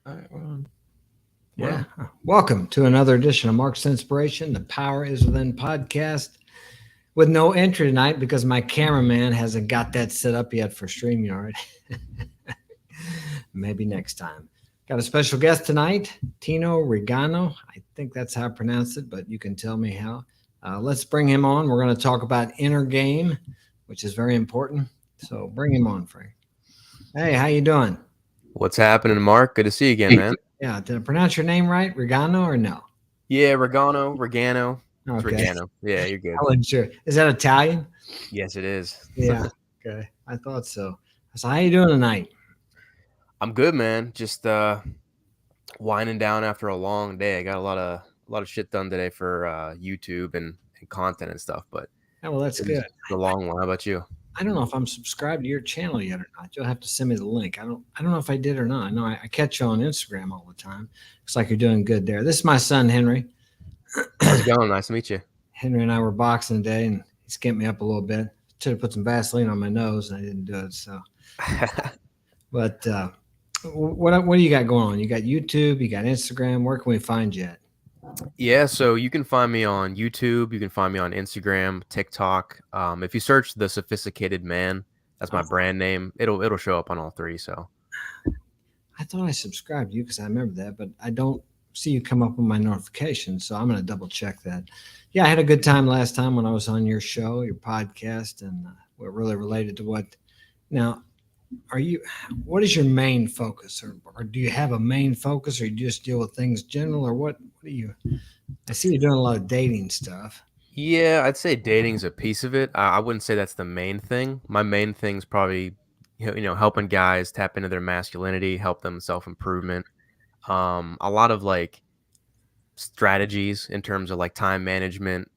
All right, well, Yeah. Welcome to another edition of Mark's Inspiration, the Power is Within podcast with no entry tonight because my cameraman hasn't got that set up yet for StreamYard. Maybe next time. Got a special guest tonight, Tino Regano. I think that's how I pronounce it, but you can tell me how. Let's bring him on. We're going to talk about inner game, which is very important. So bring him on, Frank. Hey, how you doing? what's happening, Mark? Good to see you again, man. Yeah, did I pronounce your name right? Regano or no? Yeah, Regano. It's Okay. Regano. Yeah, you're I good. wasn't sure. Is that Italian? Yes, it is. Yeah. Okay. I thought so. So how you doing tonight? I'm good, man. Just winding down after a long day. I got a lot of shit done today for YouTube and content and stuff, but Oh, well, that's it was good. a long one. How about you? I don't know if I'm subscribed to your channel yet or not. You'll have to send me the link. I don't know if I did or not. I know I catch you on Instagram all the time. Looks like you're doing good there. This is my son Henry. How's it going? Nice to meet you. Henry and I were boxing today, and he skinned me up a little bit. Should have put some Vaseline on my nose, and I didn't do it. So, but what do you got going on? You got YouTube, you got Instagram. Where can we find you at? Yeah, so you can find me on YouTube. You can find me on Instagram, TikTok. If you search the Sophisticated Man, that's my brand name. It'll show up on all three. So I thought I subscribed to you because I remember that, but I don't see you come up on my notifications. So I'm going to double check that. Yeah, I had a good time last time when I was on your show, your podcast, and we're really related to what. Now, are you? What is your main focus, or do you have a main focus, or you just deal with things general, or what? What do you? I see you doing a lot of dating stuff. yeah, I'd say dating's a piece of it. I wouldn't say that's the main thing. My main thing's probably helping guys tap into their masculinity, help them self improvement. A lot of like strategies in terms of like time management,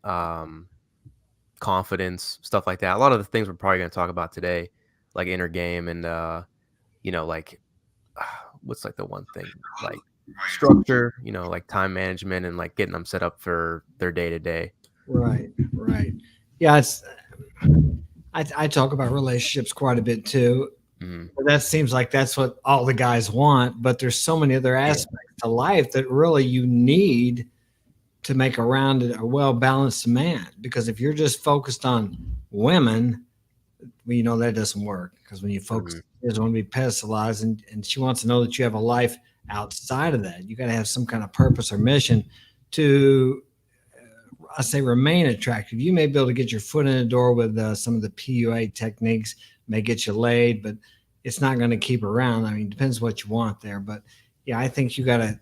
confidence, stuff like that. A lot of the things we're probably going to talk about today, like inner game and like what's like the one thing like structure, like time management and like getting them set up for their day to day. Right, right. Yeah, it's. I talk about relationships quite a bit too. Mhm. But that seems like that's what all the guys want, but there's so many other Yeah. aspects to life that really you need to make a rounded, a well balanced man. Because if you're just focused on women, well, that doesn't work. Because when you focus, Mhm. she doesn't want to be pedestalized, and she wants to know that you have a life outside of that. You got to have some kind of purpose or mission to, I say, remain attractive. You may be able to get your foot in the door with some of the PUA techniques, may get you laid, but it's not going to keep around. I mean, it depends what you want there. But yeah, I think you gotta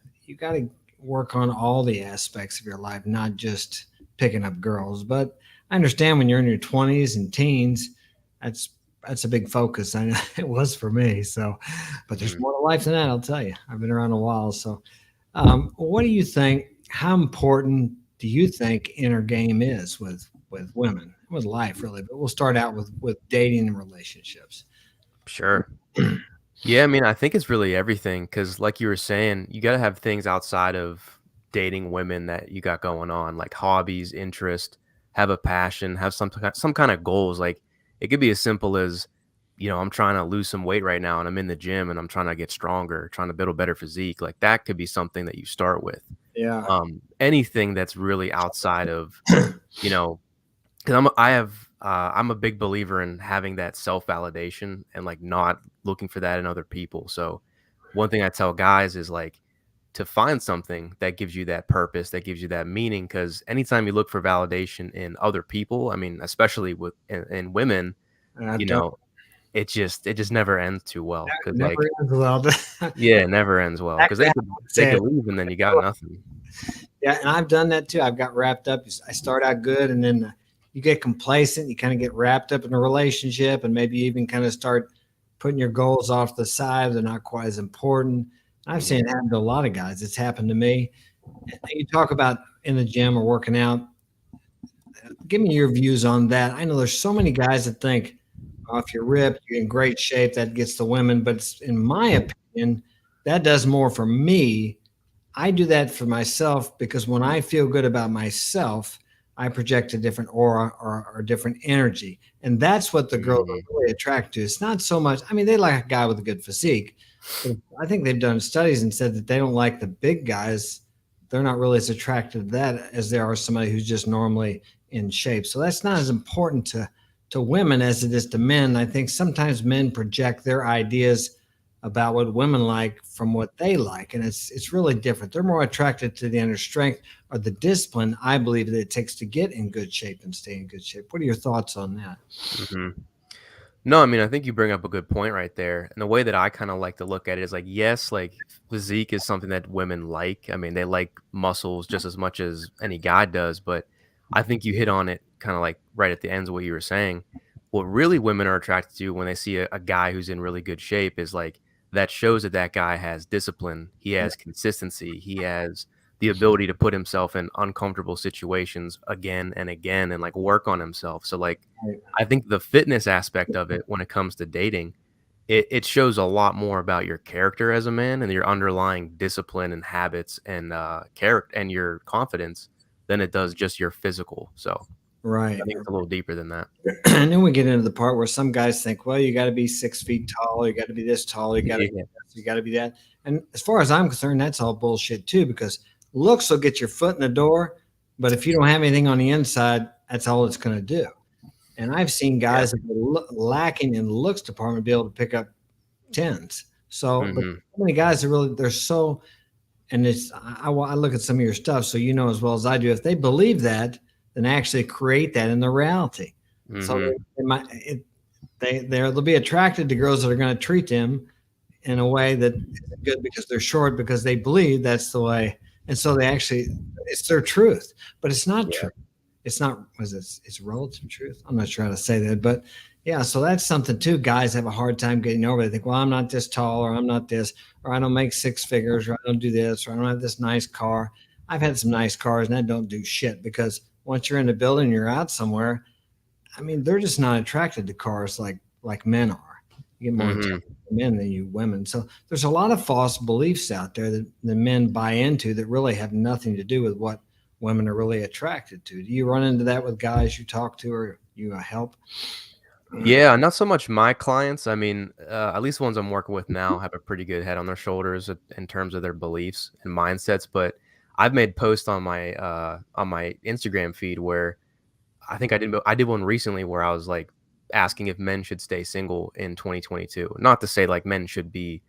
work on all the aspects of your life, not just picking up girls. But I understand when you're in your 20s and teens, that's that's a big focus. I know it was for me. So, but there's Mhm. more to life than that. I'll tell you. I've been around a while. So, what do you think? How important do you think inner game is with women, with life, really? But we'll start out with dating and relationships. Sure. Yeah, I mean, I think it's really everything because, like you were saying, you got to have things outside of dating women that you got going on, like hobbies, interest, have a passion, have some kind of goals. Like it could be as simple as, I'm trying to lose some weight right now, and I'm in the gym, and I'm trying to get stronger, trying to build a better physique. Like that could be something that you start with. Yeah. Anything that's really outside of, you know, because I'm a big believer in having that self validation and like not looking for that in other people. So one thing I tell guys is like to find something that gives you that purpose, that gives you that meaning. Because anytime you look for validation in other people, I mean, especially in women, And I you don't. know, it just never ends too well. Because Never like ends well. yeah, it never ends well. Because Exactly. they I could would they say could it. leave and then you got nothing. Yeah, and I've done that too. I've got wrapped up. I start out good, and then you get complacent. You kind of get wrapped up in a relationship, and maybe you even kind of start putting your goals off the side. They're not quite as important. I've seen Mhm. it happen to a lot of guys. It's happened to me. You talk about in the gym or working out. Give me your views on that. I know there's so many guys that think, oh, if you're ripped, you're in great shape, that gets the women. But in my opinion, that does more for me. I do that for myself because when I feel good about myself, I project a different aura or different energy. And that's what the girls are Mhm. really attracted to. It's not so much, I mean, they like a guy with a good physique, but I think they've done studies and said that they don't like the big guys. They're not really as attracted to that as they are somebody who's just normally in shape. So that's not as important to women as it is to men. I think sometimes men project their ideas about what women like from what they like, and it's really different. They're more attracted to the inner strength or the discipline, I believe, that it takes to get in good shape and stay in good shape. What are your thoughts on that? Mhm. No, I mean, I think you bring up a good point right there. And the way that I kind of like to look at it is like, yes, like physique is something that women like. I mean, they like muscles just as much as any guy does. But I think you hit on it kind of like right at the ends of what you were saying. What really women are attracted to when they see a guy who's in really good shape is like that shows that that guy has discipline, he has consistency, he has the ability to put himself in uncomfortable situations again and again and like work on himself. So like Right. I think the fitness aspect of it when it comes to dating, it shows a lot more about your character as a man and your underlying discipline and habits and, character and your confidence than it does just your physical, so I Right. think it's a little deeper than that. And then we get into the part where some guys think, well, you got to be 6 feet tall, you got to be this tall, you got to be Yeah. this, you got to be that. And as far as I'm concerned, that's all bullshit too, because looks will get your foot in the door, but if you don't have anything on the inside, that's all it's going to do. And I've seen Yeah. guys that are lacking in the looks department be able to pick up tens. So, but Mhm. so many guys are really, they're so, and it's, I look at some of your stuff, so you know as well as I do, if they believe that, then actually create that in the reality. So Mhm. they might, they'll be attracted to girls that are going to treat them in a way that isn't good because they're short because they believe that's the way, and so they actually it's their truth, but it's not Yeah. true. It's not was it's relative truth. I'm not sure how to say that, but yeah. So that's something too. Guys have a hard time getting over. They think, well, I'm not this tall, or I'm not this, or I don't make six figures, or I don't do this, or I don't have this nice car. I've had some nice cars, and that don't do shit because once you're in the building, you're out somewhere. I mean, they're just not attracted to cars like men are. You get more attention Mhm. from men than you women. So there's a lot of false beliefs out there that the men buy into that really have nothing to do with what women are really attracted to. Do you run into that with guys you talk to or you help? Yeah, not so much my clients, I mean, at least the ones I'm working with now have a pretty good head on their shoulders in terms of their beliefs and mindsets, but I've made posts on my Instagram feed where I think I did one recently where I was, like, asking if men should stay single in 2022. Not to say, like, men should be,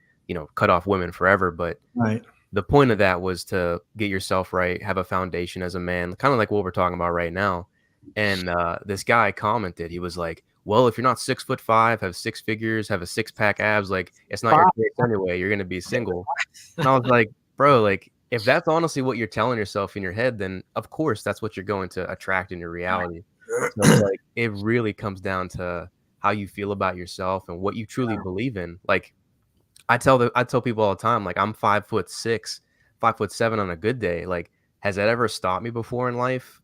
cut off women forever, but Right. the point of that was to get yourself right, have a foundation as a man, kinda like what we're talking about right now, and, this guy commented, he was like, "Well, if you're not 6'5", have 6 figures, have a six-pack abs, like, it's not your Five. choice anyway, you're gonna be single." And I was like, "Bro, like, if that's honestly what you're telling yourself in your head, then of course that's what you're going to attract in your reality." So it's like, it really comes down to how you feel about yourself and what you truly believe in. Like, I tell people all the time, like, I'm 5'6", 5'7" on a good day. Like, has that ever stopped me before in life?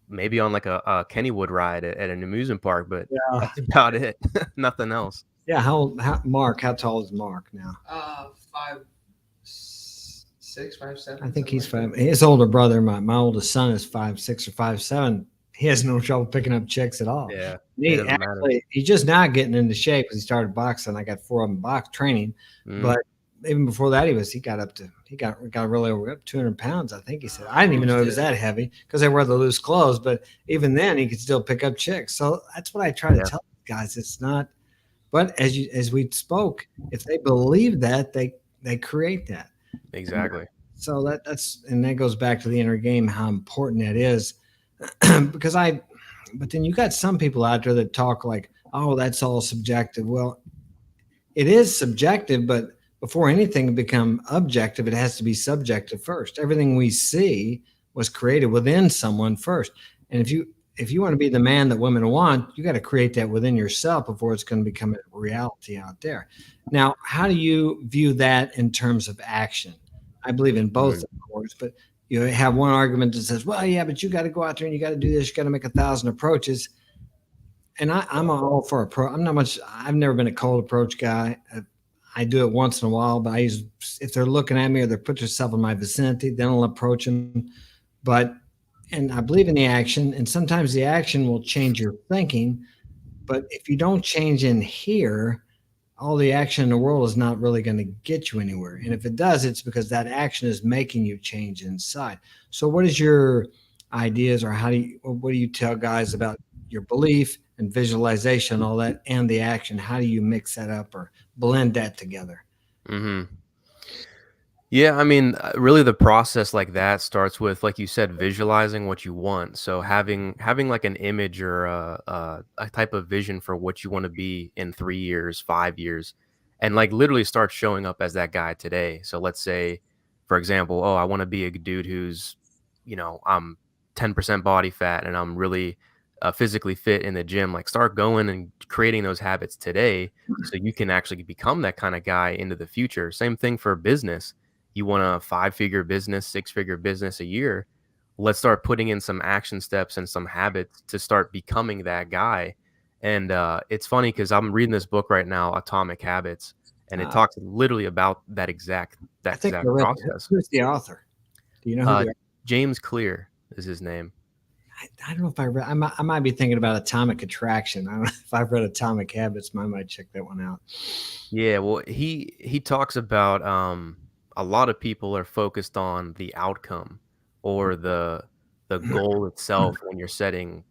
Maybe on like a Kennywood ride at an amusement park, but Yeah. that's about it. Nothing else. Yeah. How old, Mark, how tall is Mark now? 5'6", 5'7", I think something he's like that. five. His older brother, my oldest son, is 5'6" or 5'7". He has no trouble picking up chicks at all. Yeah, it He doesn't matter. actually he's just now getting into shape because he started boxing. I got four of them box training, Mhm. but even before that, he got really over up 200 pounds. I think he said. I didn't even Almost know he was did. that heavy because they wear the loose clothes. But even then, he could still pick up chicks. So that's what I try to Yeah, tell guys. It's not. But as we spoke, if they believe that, they create that. exactly. So that's and that goes back to the inner game, how important that is. because but then you got some people out there that talk like, oh, that's all subjective. Well, it is subjective, but before anything can become objective, it has to be subjective first. Everything we see was created within someone first. And if you want to be the man that women want, you got to create that within yourself before it's going to become a reality out there. Now, how do you view that in terms of action? I believe in both, Mhm. of course, but you have one argument that says, well, yeah, but you got to go out there and you got to do this, you got to make 1,000 approaches. And I'm all for I'm not much. I've never been a cold approach guy. I do it once in a while, but if they're looking at me or they're put themselves in my vicinity, then I'll approach them. But and I believe in the action, and sometimes the action will change your thinking. But if you don't change in here, all the action in the world is not really going to get you anywhere. And if it does, it's because that action is making you change inside. So, what is your ideas, or what do you tell guys about your belief and visualization, all that, and the action? How do you mix that up or blend that together? Mhm. Yeah, I mean, really the process like that starts with, like you said, visualizing what you want. So having like an image or a type of vision for what you want to be in 3 years, 5 years, and like literally start showing up as that guy today. So let's say, for example, oh, I want to be a dude who's, I'm 10% body fat and I'm really physically fit in the gym. Like start going and creating those habits today so you can actually become that kind of guy into the future. Same thing for business. You want a five-figure business, six-figure business a year. Let's start putting in some action steps and some habits to start becoming that guy. And it's funny because I'm reading this book right now, Atomic Habits, and it Uh, talks literally about that exact I that think I exact read process. who's the author? Do you know who Uh, the James Clear is his name. I don't know if I read. I might be thinking about Atomic Attraction. I don't know if I've read Atomic Habits. I might check that one out. Yeah, well, he talks about a lot of people are focused on the outcome or the goal itself when you're setting,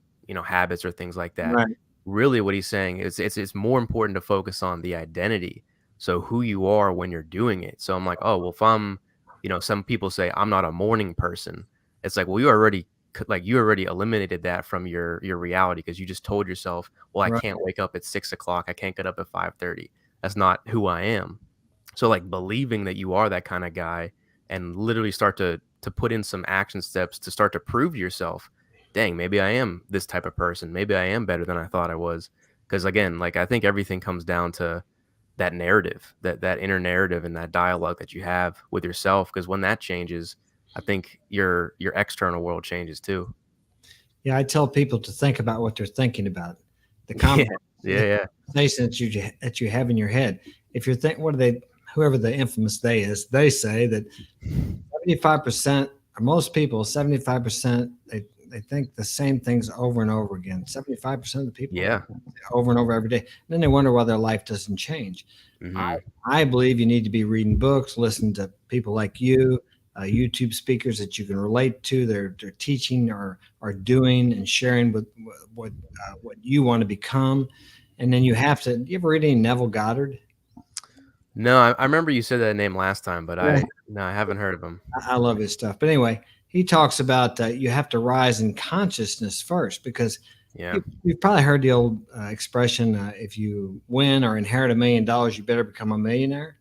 habits or things like that. Right. Really what he's saying is it's more important to focus on the identity. So who you are when you're doing it. So I'm like, "Oh, well if I'm, some people say I'm not a morning person." It's like, "Well, you already eliminated that from your reality because you just told yourself, well, I Right. can't wake up at 6 o'clock. I can't get up at 5:30. That's not who I am." So like believing that you are that kind of guy and literally start to put in some action steps to start to prove to yourself, dang, maybe I am this type of person. Maybe I am better than I thought I was. Because again, like I think everything comes down to that narrative, that inner narrative and that dialogue that you have with yourself. Because when that changes, I think your external world changes too. Yeah, I tell people to think about what they're thinking about. The Yeah, the yeah, yeah. conversation that you have in your head. If you're think, what do they? Whoever the infamous they is, they say that 75%, or most people, 75%, they think the same things over and over again. 75% of the people Yeah. over and over every day. And then they wonder why their life doesn't change. Hmm. I believe you need to be reading books, listening to people like you, YouTube speakers that you can relate to. They're teaching or are doing and sharing what you want to become. And then you have to. You ever read any Neville Goddard? No, I remember you said that name last time, but Yeah, I haven't heard of him. I love his stuff. But anyway, he talks about you have to rise in consciousness first because Yeah. you've probably heard the old expression: if you win or inherit $1 million, you better become a millionaire.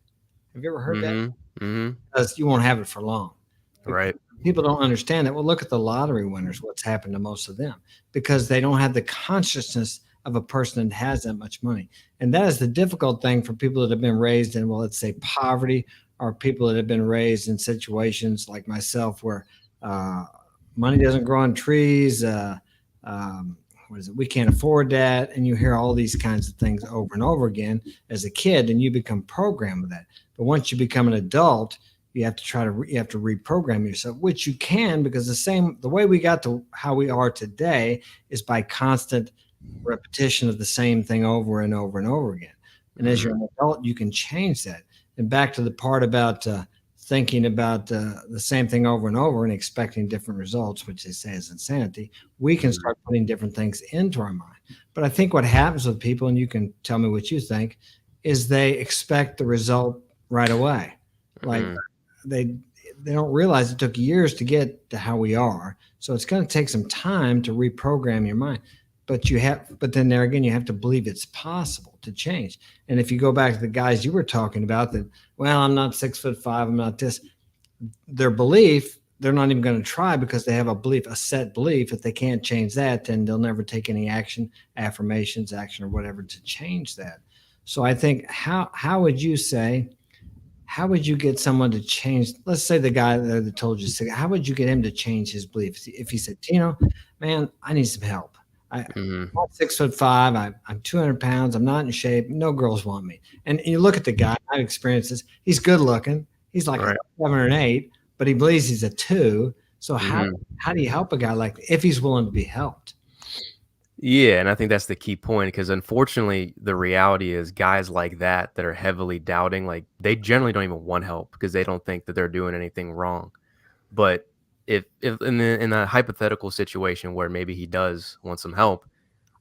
Have you ever heard that? Mhm. Mhm. Because you won't have it for long. Because Right. people don't understand that. Well, look at the lottery winners, what's happened to most of them, because they don't have the consciousness of a person that has that much money. And that is the difficult thing for people that have been raised in, well, let's say poverty, or people that have been raised in situations like myself where uh, money doesn't grow on trees. What is it? We can't afford that. And you hear all these kinds of things over and over again as a kid, and you become programmed with that. But once you become an adult, you have to reprogram yourself, which you can, because the way we got to how we are today is by constant repetition of the same thing over and over and over again. And as you're Mhm. an adult, you can change that. And back to the part about thinking about the same thing over and over and expecting different results, which they say is insanity. We can Mhm. start putting different things into our mind. But I think what happens with people, and you can tell me what you think, is they expect the result right away. Like Mhm. they they don't realize it took years to get to how we are. So it's going to take some time to reprogram your mind. But then there again, you have to believe it's possible to change. And if you go back to the guys you were talking about, that, well, I'm not 6'5", I'm not this. Their belief, they're not even going to try because they have a belief, a set belief. If they can't change that, then they'll never take any action, affirmations, action, or whatever to change that. So I think how would you say, how would you get someone to change? Let's say the guy that told you, how would you get him to change his beliefs? If he said, Tino, man, I need some help. I'm Mhm. not 6'5". I'm 200 pounds. I'm not in shape. No girls want me. And you look at the guy. I've experienced this. He's good looking. He's like a Right. 7 or an 8, but he believes he's a 2. So Mhm. how do you help a guy like if he's willing to be helped? Yeah, and I think that's the key point because unfortunately, the reality is guys like that are heavily doubting, like, they generally don't even want help because they don't think that they're doing anything wrong. But if in a hypothetical situation where maybe he does want some help,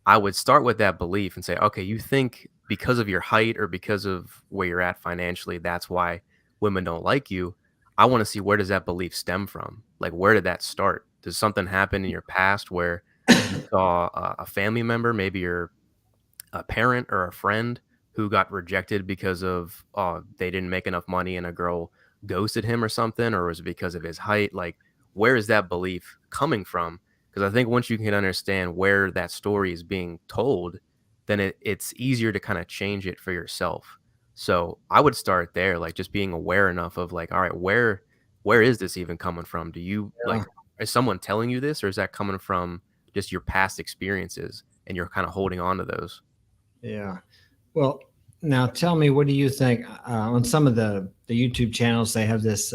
I would start with that belief and say, "Okay, you think because of your height or because of where you're at financially, that's why women don't like you." I wanna see where does that belief stem from? Like, where did that start? Does something happen in your past where you saw a family member, maybe your a parent or a friend who got rejected because of they didn't make enough money and a girl ghosted him or something, or was it because of his height? Like, where is that belief coming from? Because I think once you can understand where that story is being told, then it's easier to kind of change it for yourself. So I would start there, like just being aware enough of like, all right, where is this even coming from? Do you Yeah. like is someone telling you this, or is that coming from just your past experiences and you're kind of holding on to those? Yeah. Well, now tell me, what do you think? On some of the YouTube channels, they have this.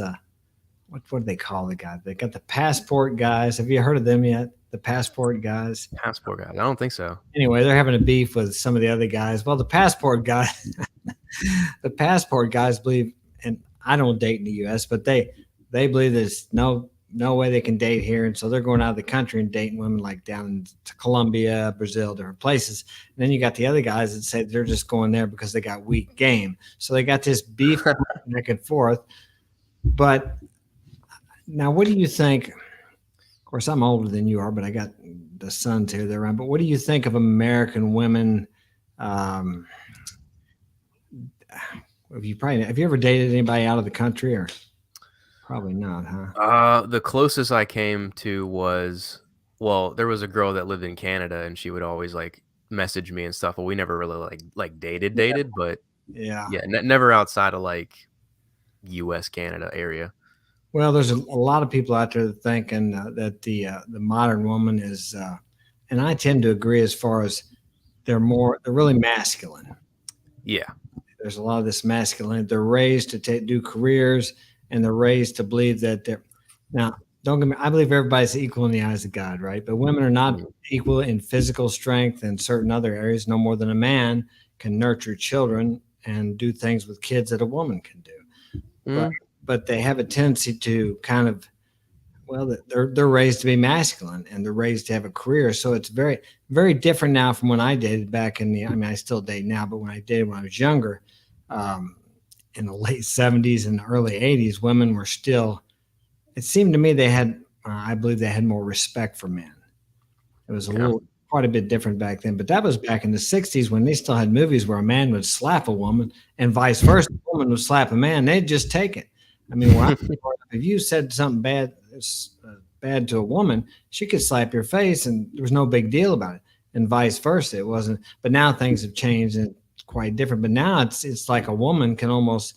What do they call the guy? They got the passport guys. Have you heard of them yet? The passport guys. Passport guys, I don't think so. Anyway, they're having a beef with some of the other guys. Well, the passport guy, the passport guys believe, and I don't date in the U.S., but they believe there's no way they can date here, and so they're going out of the country and dating women like down to Colombia, Brazil, different places. And then you got the other guys that say they're just going there because they got weak game. So they got this beef back and forth. But now, what do you think? Of course, I'm older than you are, but I got the sons here. They're around. But what do you think of American women? Um, have you ever dated anybody out of the country, or probably not, huh? The closest I came to was well, there was a girl that lived in Canada, and she would always, like, message me and stuff, but we never really, like, dated, but Yeah. yeah, never outside of, like, US, Canada area. Well, there's a lot of people out there thinking that the modern woman is, and I tend to agree as far as they're really masculine. Yeah, There's a lot of this masculine. They're raised to do careers, and they're raised to believe that they're now. Don't get me. I believe everybody's equal in the eyes of God, right? But women are not mhm, equal in physical strength and certain other areas, no more than a man can nurture children and do things with kids that a woman can do. But mhm, but they have a tendency to kind of, well, they're raised to be masculine and they're raised to have a career. So it's very different now from when I dated back in the. I mean, I still date now, but when I dated when I was younger, um, in the late '70s and early '80s, women were still. It seemed to me they had. I believe they had more respect for men. It was a okay, little quite a bit different back then, but that was back in the '60s when they still had movies where a man would slap a woman and vice versa. A woman would slap a man, they'd just take it. I mean, where I'm growing up, if you said something bad to a woman, she could slap your face, and there was no big deal about it, and vice versa. It wasn't. But now things have changed and it's quite different. But now it's like a woman can almost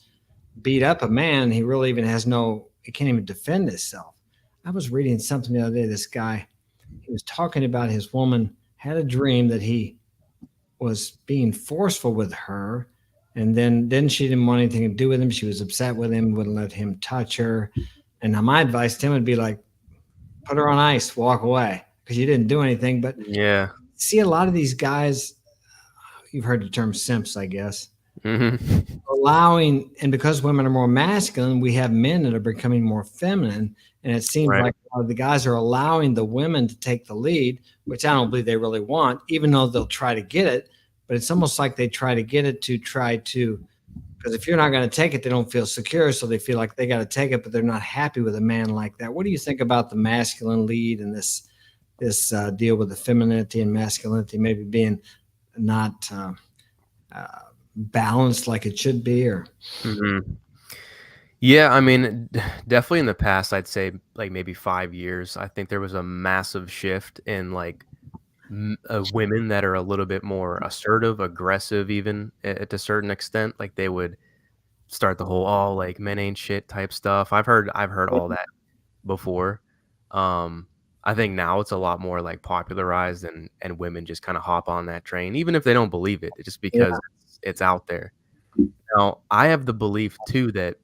beat up a man. He really even has no. He can't even defend himself. I was reading something the other day. This guy, he was talking about his woman had a dream that he was being forceful with her, and then she didn't want anything to do with him. She was upset with him, wouldn't let him touch her. And now my advice to him would be like, put her on ice, walk away, because you didn't do anything. But yeah, see, a lot of these guys, you've heard the term simps, I guess, mhm, allowing, and because women are more masculine, we have men that are becoming more feminine. And it seems right, like a lot of the guys are allowing the women to take the lead, which I don't believe they really want, even though they'll try to get it. But it's almost like they try to get it to try to, because if you're not going to take it, they don't feel secure. So they feel like they got to take it, but they're not happy with a man like that. What do you think about the masculine lead and this deal with the femininity and masculinity maybe being not uh, balanced like it should be? Or mhm. Yeah, I mean, definitely in the past, I'd say, like, maybe 5 years, I think there was a massive shift in, like, women that are a little bit more assertive, aggressive even at a certain extent, like, they would start the whole, "Oh, like, men ain't shit" type stuff. I've heard all that before. Um, I think now it's a lot more, like, popularized and women just kinda hop on that train, even if they don't believe it, just yeah, because it's out there. Now, I have the belief too that,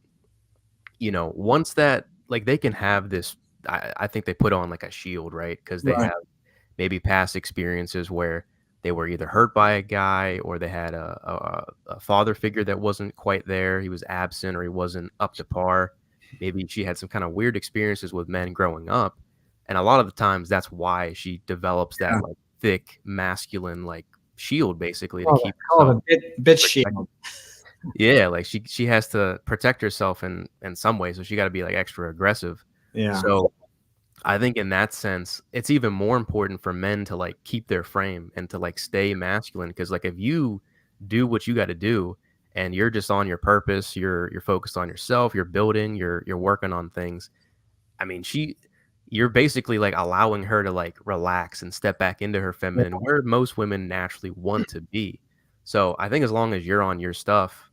once that like, they can have this I think they put on like a shield, right? Because they Right. have maybe past experiences where they were either hurt by a guy or they had a father figure that wasn't quite there. He was absent or he wasn't up to par. Maybe she had some kind of weird experiences with men growing up. And a lot of the times that's why she develops that Yeah. like thick masculine like shield basically to Call it, keep call it herself a bitch protected. shield. Yeah, like she has to protect herself in some way, so she got to be like extra aggressive. Yeah. So I think in that sense, it's even more important for men to like keep their frame and to like stay masculine because like if you do what you got to do and you're just on your purpose, you're focused on yourself, you're building, you're working on things. I mean, you're basically like allowing her to like relax and step back into her Yeah. feminine where most women naturally want to be. So I think as long as you're on your stuff,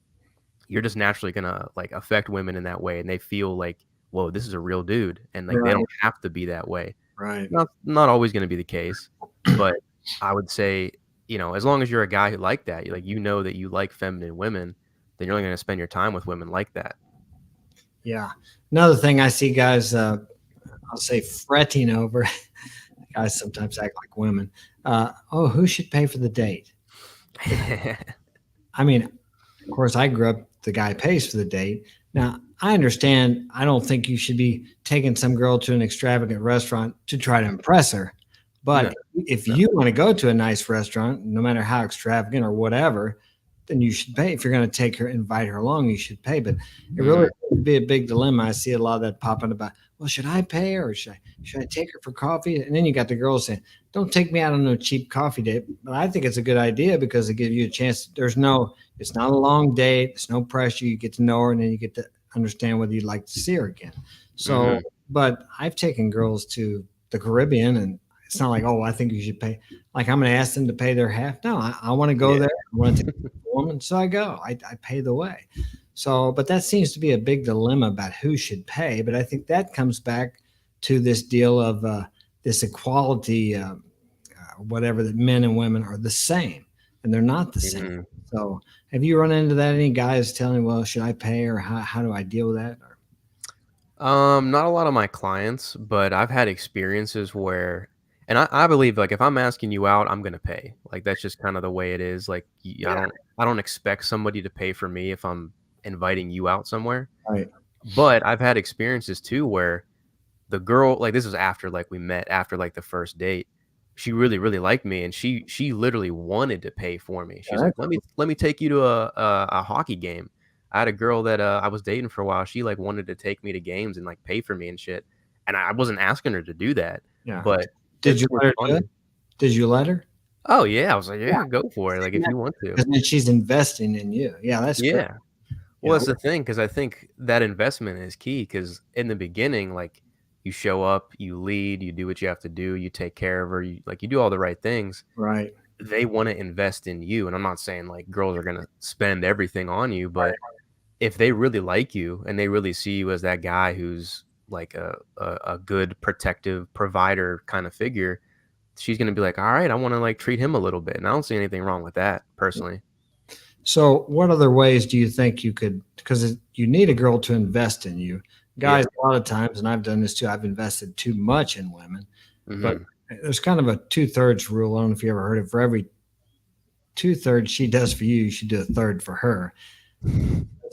you're just naturally gonna like affect women in that way and they feel like, whoa, this is a real dude. And like they Right. don't have to be that way. Right. Not always gonna be the case, but I would say, as long as you're a guy who like that, like you know that you like feminine women, then you're only gonna spend your time with women like that. Yeah. Another thing I see guys, I'll say fretting over. Guys sometimes act like women. Oh, who should pay for the date? I mean, of course, I grew up the guy pays for the date. Now, I understand. I don't think you should be taking some girl to an extravagant restaurant to try to impress her. No, But if no. you want to go to a nice restaurant, no matter how extravagant or whatever, then you should pay. If you're going to take her, invite her along, you should pay. But it really Mhm. would be a big dilemma. I see a lot of that popping about. Well, should I pay or should I take her for coffee? And then you got the girls saying, "Don't take me out on no cheap coffee date." But I think it's a good idea because it gives you a chance. It's not a long date. There's no pressure. You get to know her, and then you get to understand whether you'd like to see her again. So, Mhm. but I've taken girls to the Caribbean, and it's not like, oh, I think you should pay. Like I'm going to ask them to pay their half. No, I want to go Yeah. there. I want to take a woman, so I go. I pay the way. So, but that seems to be a big dilemma about who should pay. But I think that comes back to this deal of this equality, whatever, that men and women are the same, and they're not the same. Mhm. So, have you run into that? Any guys telling, well, should I pay or how do I deal with that? Or, Not a lot of my clients, but I've had experiences where, and I believe like if I'm asking you out, I'm gonna pay. Like that's just kind of the way it is. Like yeah, I don't expect somebody to pay for me if I'm inviting you out somewhere. right. But I've had experiences too where the girl, like this was after like we met after like the first date. She really really liked me, and she literally wanted to pay for me. She's Yeah, like, let me take you to a hockey game. I had a girl that I was dating for a while. She like wanted to take me to games and like pay for me and shit. And I wasn't asking her to do that, yeah. but Did you it was let her do it? funny. Did you let her? Oh yeah, I was like, Yeah, yeah, go for it. Like if you want to. because then she's investing in you. Yeah, that's great. Yeah. Well, Yeah, that's the thing, because I think that investment is key. Because in the beginning, like, you show up, you lead, you do what you have to do, you take care of her, you do all the right things. right, They wanna invest in you, and I'm not saying, like, girls are gonna spend everything on you, but if they really like you and they really see you as that guy who's, like, a good protective provider kinda figure, she's gonna be like, "Alright, I wanna, like, treat him a little bit," and I don't see anything wrong with that, personally. so, what other ways do you think you could? Because you need a girl to invest in you. Guys, Yeah. a lot of times, and I've done this too. I've invested too much in women, but Mhm. there's kind of a 2/3 rule. I don't know if you ever heard it. For every 2/3 she does for you, you should do a third for her.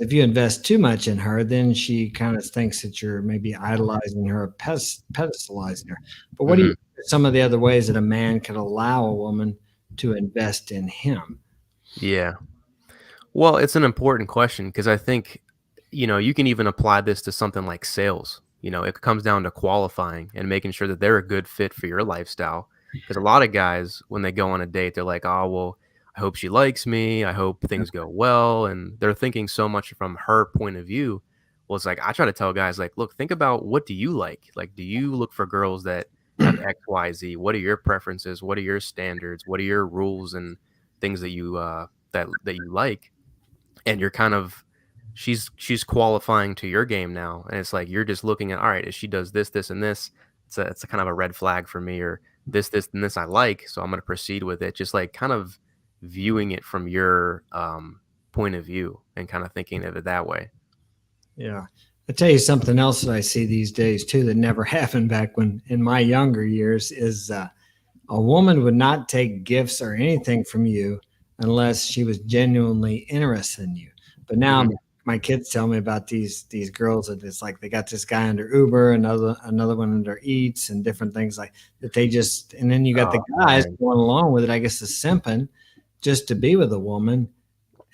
If you invest too much in her, then she kind of thinks that you're maybe idolizing her, or pedestalizing her. But what do you Mhm. think are some of the other ways that a man could allow a woman to invest in him? Yeah. Well, it's an important question because I think, you can even apply this to something like sales. It comes down to qualifying and making sure that they're a good fit for your lifestyle. Because a lot of guys, when they go on a date, they're like, oh, well, I hope she likes me. I hope things go well. And they're thinking so much from her point of view. Well, it's like, I try to tell guys, like, look, think about what do you like? Like, do you look for girls that have X, Y, Z? What are your preferences? What are your standards? What are your rules and things that that you like? And you're kind of she's qualifying to your game now, and it's like you're just looking at, all right, if she does this, this, and this, it's a kind of a red flag for me, or this, and this I like, so I'm going to proceed with it. Just like kind of viewing it from your point of view and kind of thinking of it that way. Yeah. I tell you something else that I see these days too that never happened back when in my younger years is a woman would not take gifts or anything from you unless she was genuinely interested in you. But now Mhm. my kids tell me about these girls that it's like they got this guy under Uber, another one under Eats, and different things like that. They just and then you got Oh, the guys man. going along with it. I guess the simping just to be with a woman.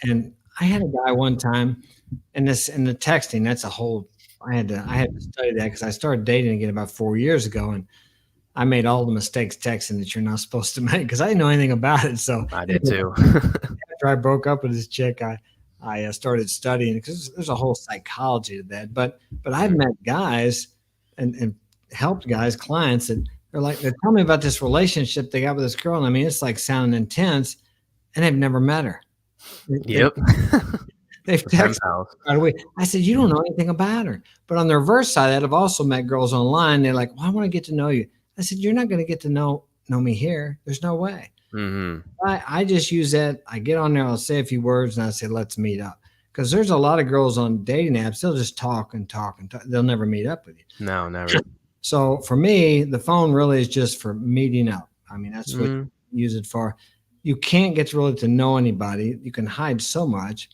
And I had a guy one time, and this and the texting. That's a whole. I had to study that because I started dating again about 4 years ago, and I made all the mistakes texting that you're not supposed to make because I didn't know anything about it. So I did too. after I broke up with this chick, I started studying because there's a whole psychology to that. But I've Mhm. met guys and helped guys, clients that they're telling me about this relationship they got with this girl, and I mean it's like sounding intense, and they've never met her. They, Yep. they've The pen texted pals. right away. I said, you don't know anything about her. But on the reverse side of that, I've also met girls online. They're like, well, I want to get to know you. I said, you're not going to get to know me here. There's no way. Mhm. I just use that. I get on there, I'll say a few words, and I say, let's meet up. Because there's a lot of girls on dating apps, they'll just talk and talk and talk. They'll never meet up with you. No, never. So for me, the phone really is just for meeting up. I mean, that's what Mhm. you use it for. You can't get really to know anybody. You can hide so much.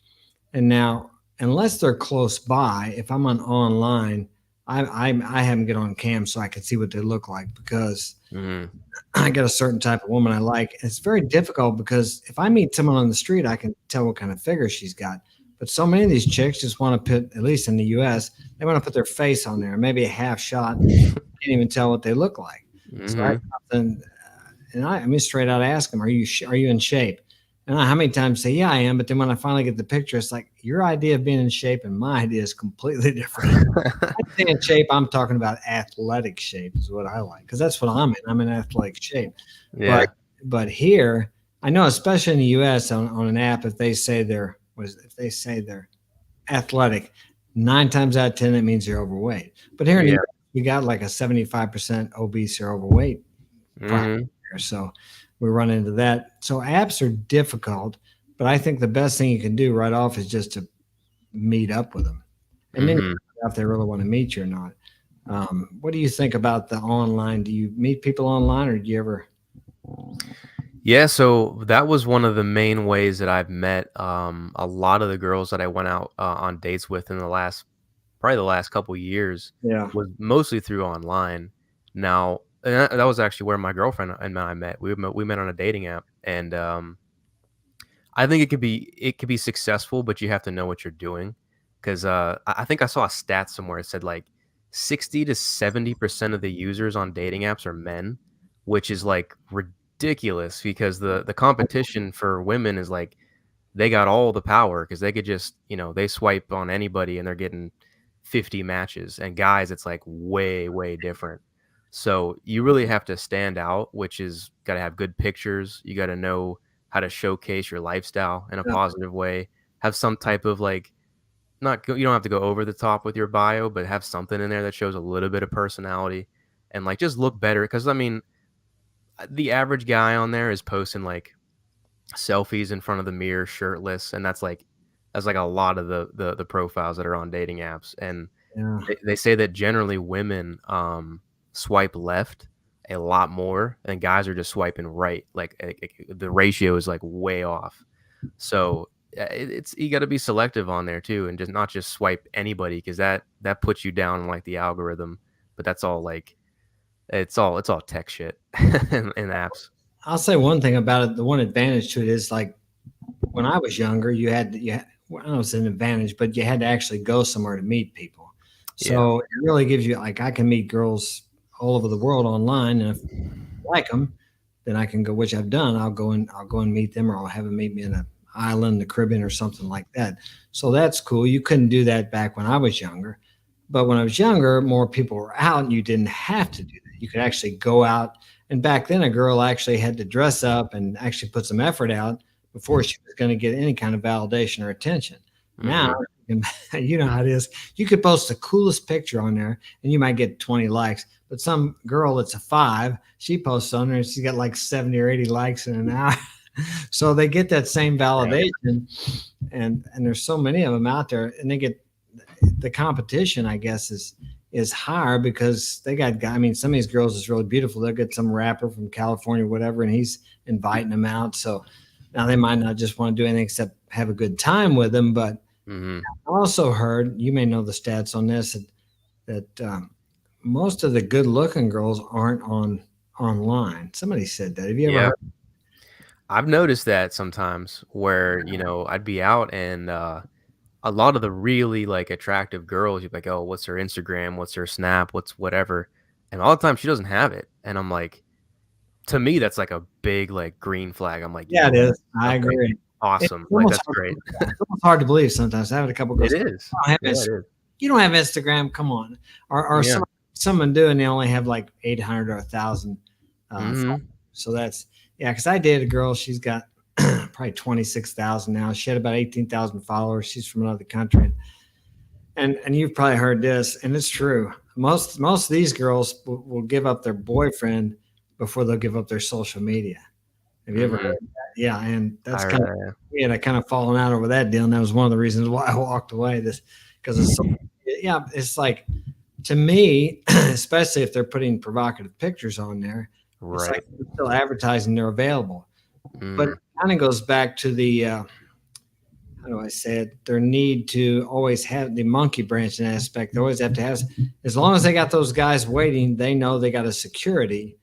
And now, unless they're close by, if I'm on online, I have them get on cam so I can see what they look like because Mhm. I got a certain type of woman I like. It's very difficult because if I meet someone on the street, I can tell what kind of figure she's got. But so many of these chicks just want to put, at least in the U.S., they want to put their face on there, maybe a half shot. Can't even tell what they look like. So I Mhm. then, and I mean straight out ask them, are you in shape? And how many times say, yeah, I am. But then when I finally get the picture, it's like your idea of being in shape and my idea is completely different. I say in shape, I'm talking about athletic shape is what I like because that's what I'm in. I'm in athletic shape. But Yeah. but here, I know, especially in the U.S. on an app, if they say they're athletic, 9 times out of 10 it means you're overweight. But here in the Yeah. U.S., we got like a 75% obese or overweight problem Mhm. here, so we run into that. So apps are difficult, but I think the best thing you can do right off is just to meet up with them, and then you Mhm. find out if they really want to meet you or not. What do you think about the online? Do you meet people online, or do you ever? Yeah, so that was one of the main ways that I've met, a lot of the girls that I went out, on dates with in the last probably the last couple years Yeah, was mostly through online. Now, and that was actually where my girlfriend and I met. We met on a dating app, and, I think it could be successful, but you have to know what you're doing. 'Cause, I think I saw a stat somewhere. It said, like, 60 to 70% of the users on dating apps are men, which is, like, ridiculous because the competition for women is, like, they got all the power because they could just, they swipe on anybody and they're getting 50 matches. And guys, it's like way, way different. So you really have to stand out, which is got to have good pictures. You got to know how to showcase your lifestyle in a yeah, positive way. Have some type of like, not go, you don't have to go over the top with your bio, but have something in there that shows a little bit of personality and like just look better. Cause I mean, the average guy on there is posting like selfies in front of the mirror shirtless, and that's like a lot of the profiles that are on dating apps, and yeah. they say that generally women, swipe left a lot more and guys are just swiping right, like, the ratio is, like, way off. So, it's you gotta be selective on there too and just not just swipe anybody because that puts you down in, like, the algorithm, but that's all, like it's all tech shit in apps. I'll say one thing about it. The one advantage to it is like when I was younger, well, I don't know if it's an advantage, but you had to actually go somewhere to meet people. Yeah. So it really gives you like I can meet girls all over the world online, and if I like them, then I can go, which I've done. I'll go and meet them, or I'll have them meet me in an island, the Caribbean, or something like that. So that's cool. You couldn't do that back when I was younger, but when I was younger, more people were out, and you didn't have to do that. You could actually go out, and back then, a girl actually had to dress up and actually put some effort out before she was going to get any kind of validation or attention. Now, Mhm. you know how it is. You could post the coolest picture on there, and you might get 20 likes. But some girl that's a 5, she posts on there and she's got like 70 or 80 likes in an hour. So they get that same Yeah. validation, and there's so many of them out there, and they get the competition, I guess, is higher because they got. I mean, some of these girls is really beautiful. They'll get some rapper from California, whatever, and he's inviting them out. So now they might not just want to do anything except have a good time with them. But Hmm. I also heard, you may know the stats on this, that most of the good looking girls aren't on online. Somebody said that. Have you ever Yeah. heard? I've noticed that sometimes where, I'd be out and a lot of the really like attractive girls, you're like, oh, what's her Instagram? What's her Snap? What's whatever? And all the time she doesn't have it. And I'm like, to me, that's like a big like green flag. I'm like, Yeah, it yeah, is. I okay, agree. It's awesome. Like almost that's great. hard to believe sometimes. I have a couple It girls. is. I don't have Yeah, it Instagram. is. You don't have Instagram? Come on. Or Yeah. someone do and they only have like 800 or 1,000. Hmm. So that's, yeah, because I dated a girl. She's got probably 26,000 now. She had about 18,000 followers. She's from another country. And you've probably heard this, and it's true. Most of these girls will give up their boyfriend before they'll give up their social media. Have you ever Hmm. heard that? Yeah, and I that's heard kind of, that. we had kind of fallen out over that deal, and that was one of the reasons why I walked away. This because it's so, yeah, it's like, to me, especially if they're putting provocative pictures on there, it's like Right. they're still advertising they're available. But it Mm. kind of goes back to the how do I say it? Their need to always have the monkey branching aspect. They always have to have, as long as they got those guys waiting, they know they got a security.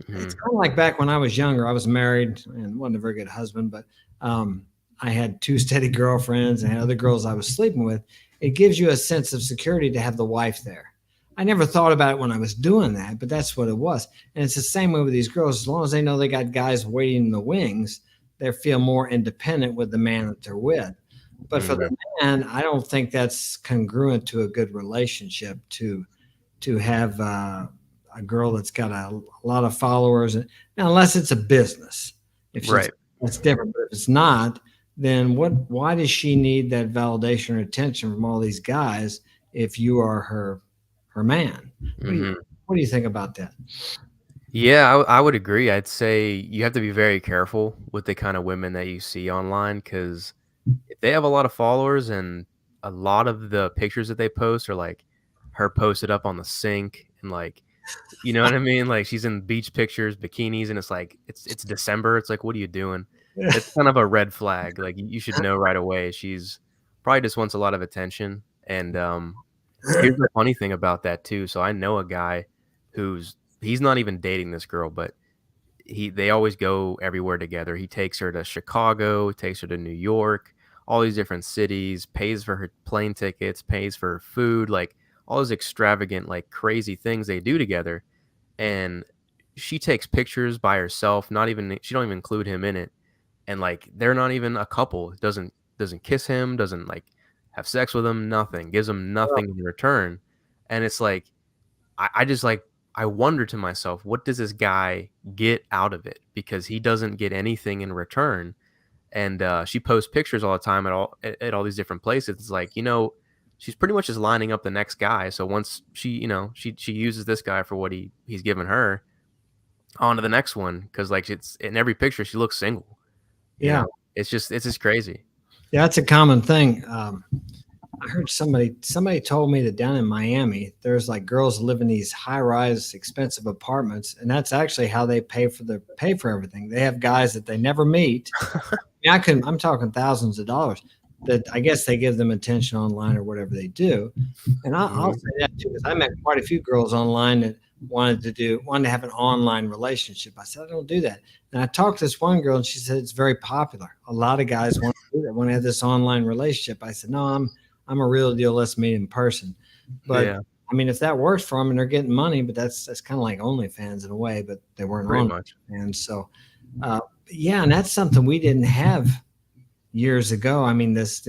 It's Mhm. kind of like back when I was younger. I was married and wasn't a very good husband, but I had two steady girlfriends and other girls I was sleeping with. It gives you a sense of security to have the wife there. I never thought about it when I was doing that, but that's what it was. And it's the same way with these girls. As long as they know they got guys waiting in the wings, they feel more independent with the man that they're with. But for Mhm. the man, I don't think that's congruent to a good relationship to have a girl that's got a lot of followers. Now, unless it's a business, if she's, Right. that's different. But if it's not, then what? Why does she need that validation or attention from all these guys if you are her man? What do you Mhm. what do you think about that? Yeah, I would agree. I'd say you have to be very careful with the kind of women that you see online because if they have a lot of followers and a lot of the pictures that they post are like her posted up on the sink and like, you know what I mean? Like she's in beach pictures, bikinis, and it's like it's December. It's like, what are you doing? It's kind of a red flag. Like you should know right away. She's probably just wants a lot of attention. And here's the funny thing about that too. So I know a guy he's not even dating this girl, but they always go everywhere together. He takes her to Chicago, takes her to New York, all these different cities, pays for her plane tickets, pays for her food, like all those extravagant, like crazy things they do together. And she takes pictures by herself, not even she don't even include him in it. And like they're not even a couple. Doesn't kiss him, doesn't like have sex with him, nothing. Gives him nothing in return. And it's like I just like I wonder to myself, what does this guy get out of it? Because he doesn't get anything in return. And she posts pictures all the time at all these different places. It's like, she's pretty much just lining up the next guy. So once she uses this guy for what he's given her, on to the next one. Because like it's in every picture she looks single. You Yeah, know, it's just crazy. yeah, that's a common thing. I heard somebody told me that down in Miami, there's like girls live in these high rise, expensive apartments, and that's actually how they pay for everything. They have guys that they never meet. Yeah, I'm talking thousands of dollars that I guess they give them attention online or whatever they do. And I'll Hmm. say that too, because I met quite a few girls online that wanted to have an online relationship. I said, I don't do that. And I talked to this one girl and she said it's very popular. A lot of guys want to do that, want to have this online relationship. I said, no, I'm a real deal. Let's meet in person. But Yeah, I mean, if that works for them and they're getting money, but that's kind of like OnlyFans in a way, but they weren't pretty on. much. And so, yeah, and that's something we didn't have years ago. I mean, this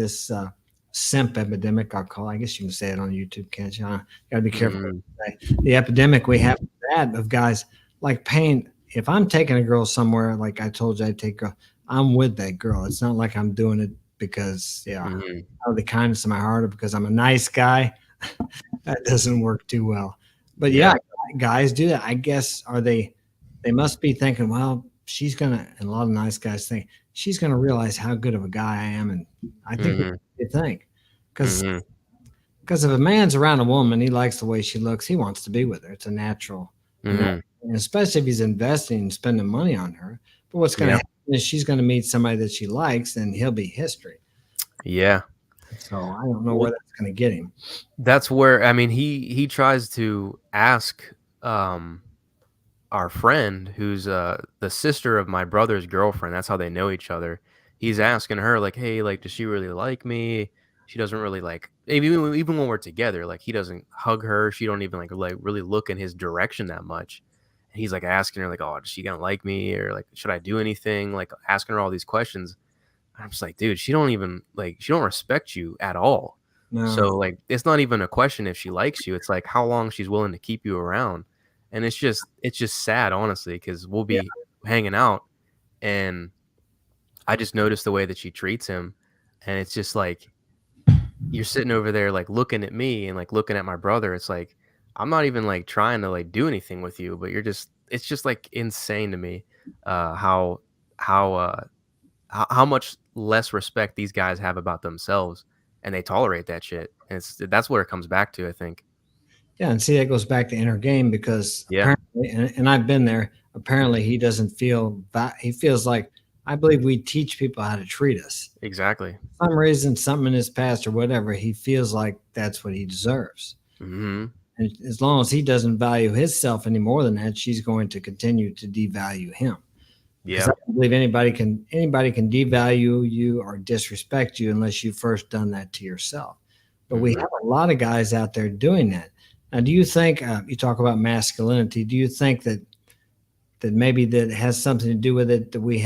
simp epidemic, I'll call. I guess you can say it on YouTube, can't you? Got to be careful what Hmm. you say. The epidemic we have with that of guys like paying. If I'm taking a girl somewhere, like I told you, I take her. I'm with that girl. It's not like I'm doing it because yeah, Hmm. out of the kindness of my heart or because I'm a nice guy. That doesn't work too well. But yeah, Yeah. guys do that. I guess are they? They must be thinking, well, she's gonna. And a lot of nice guys think she's gonna realize how good of a guy I am, and I think Hmm. they think because Hmm. Because if a man's around a woman, he likes the way she looks, he wants to be with her. It's a natural, Mhm. and especially if he's investing and spending money on her. But what's going to Yeah. happen is she's going to meet somebody that she likes, and he'll be history. Yeah. So I don't know where Well, that's going to get him. that's where I mean, he tries to ask, um, our friend who's, the sister of my brother's girlfriend, that's how they know each other. He's asking her like, "Hey, like, does she really like me?" She doesn't really like even when we're together, like, he doesn't hug her, she don't even, like, really look in his direction that much. And he's, like, asking her like, "Oh, is she gonna like me?" Or, like, "Should I do anything?" Like, asking her all these questions. I'm just like, "Dude, she don't even like, she don't respect you at all." No, So, like, it's not even a question if she likes you, it's like how long she's willing to keep you around. And it's just sad, honestly, because 'cause we'll yeah, be hanging out, and I just notice the way that she treats him, and it's just like, you're sitting over there, like, looking at me and, like, looking at my brother, it's like, I'm not even, like, trying to, like, do anything with you, but it's just, like, insane to me, how how, how much less respect these guys have about themselves, and they tolerate that shit, and that's where it comes back to, I think. yeah, and see that goes back to inner game because Yeah, apparently, and I've been there. Apparently, he doesn't feel that he feels like I believe we teach people how to treat us. exactly. For some reason, something in his past or whatever, he feels like that's what he deserves. Mhm. And as long as he doesn't value himself any more than that, she's going to continue to devalue him. Because I Yeah. don't believe anybody can devalue you or disrespect you unless you've first done that to yourself. But we Mhm. have a lot of guys out there doing that. Now, do you think you talk about masculinity? Do you think that maybe that has something to do with it that we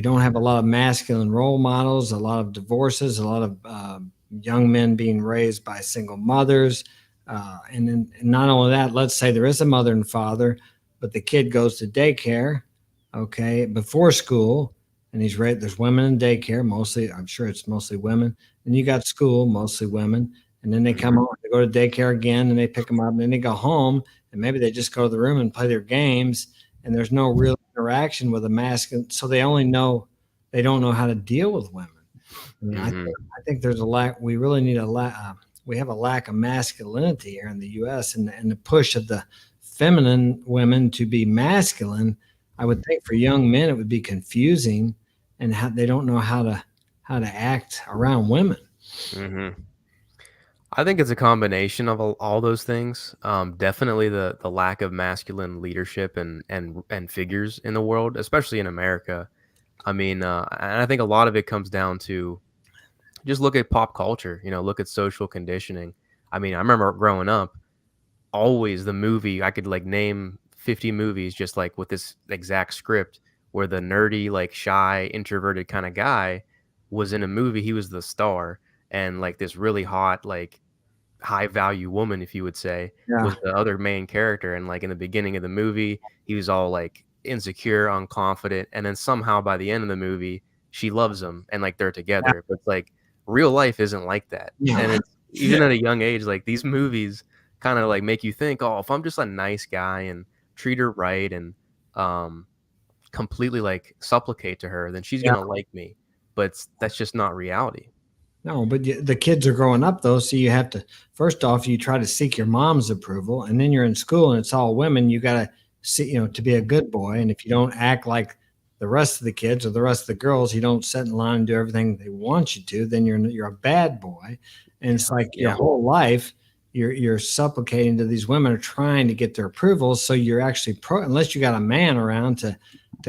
don't have a lot of masculine role models, a lot of divorces, a lot of young men being raised by single mothers. And then and not only that, let's say there is a mother and father, but the kid goes to daycare, okay, before school, and he's right. There's women in daycare, mostly, I'm sure it's mostly women. And you got school, mostly women. And then they come Mhm. home, they go to daycare again, and they pick them up, and then they go home, and maybe they just go to the room and play their games, and there's no real interaction with a masculine, so they don't know how to deal with women. I mean, Mhm. I think there's a lack. We really need a lack. We have a lack of masculinity here in the U.S. and the push of the feminine women to be masculine. I would think for young men it would be confusing, and how, they don't know how to act around women. Mhm. I think it's a combination of all those things. Definitely the lack of masculine leadership and figures in the world, especially in America. I mean, and I think a lot of it comes down to just look at pop culture. Look at social conditioning. I mean, I remember growing up, always the movie I could like name 50 movies just like with this exact script where the nerdy, like shy, introverted kind of guy was in a movie. He was the star, and like this really hot, like high value woman, if you would say, Yeah, was the other main character. And like in the beginning of the movie, he was all like insecure, unconfident, and then somehow by the end of the movie, she loves him and like they're yeah, together. But it's like real life isn't like that. And yeah, it's even at a young age, like these movies kind of like make you think, oh, if I'm just a nice guy and treat her right and um completely like supplicate to her, then she's yeah. gonna like me. But that's just not reality. No, but the kids are growing up though, so you have to first off you try to seek your mom's approval, and then you're in school and it's all women. You got to see, to be a good boy, and if you don't act like the rest of the kids or the rest of the girls, you don't sit in line and do everything they want you to, then you're a bad boy. And it's like your Yeah. whole life you're supplicating to these women or trying to get their approval. So you're actually unless you got a man around to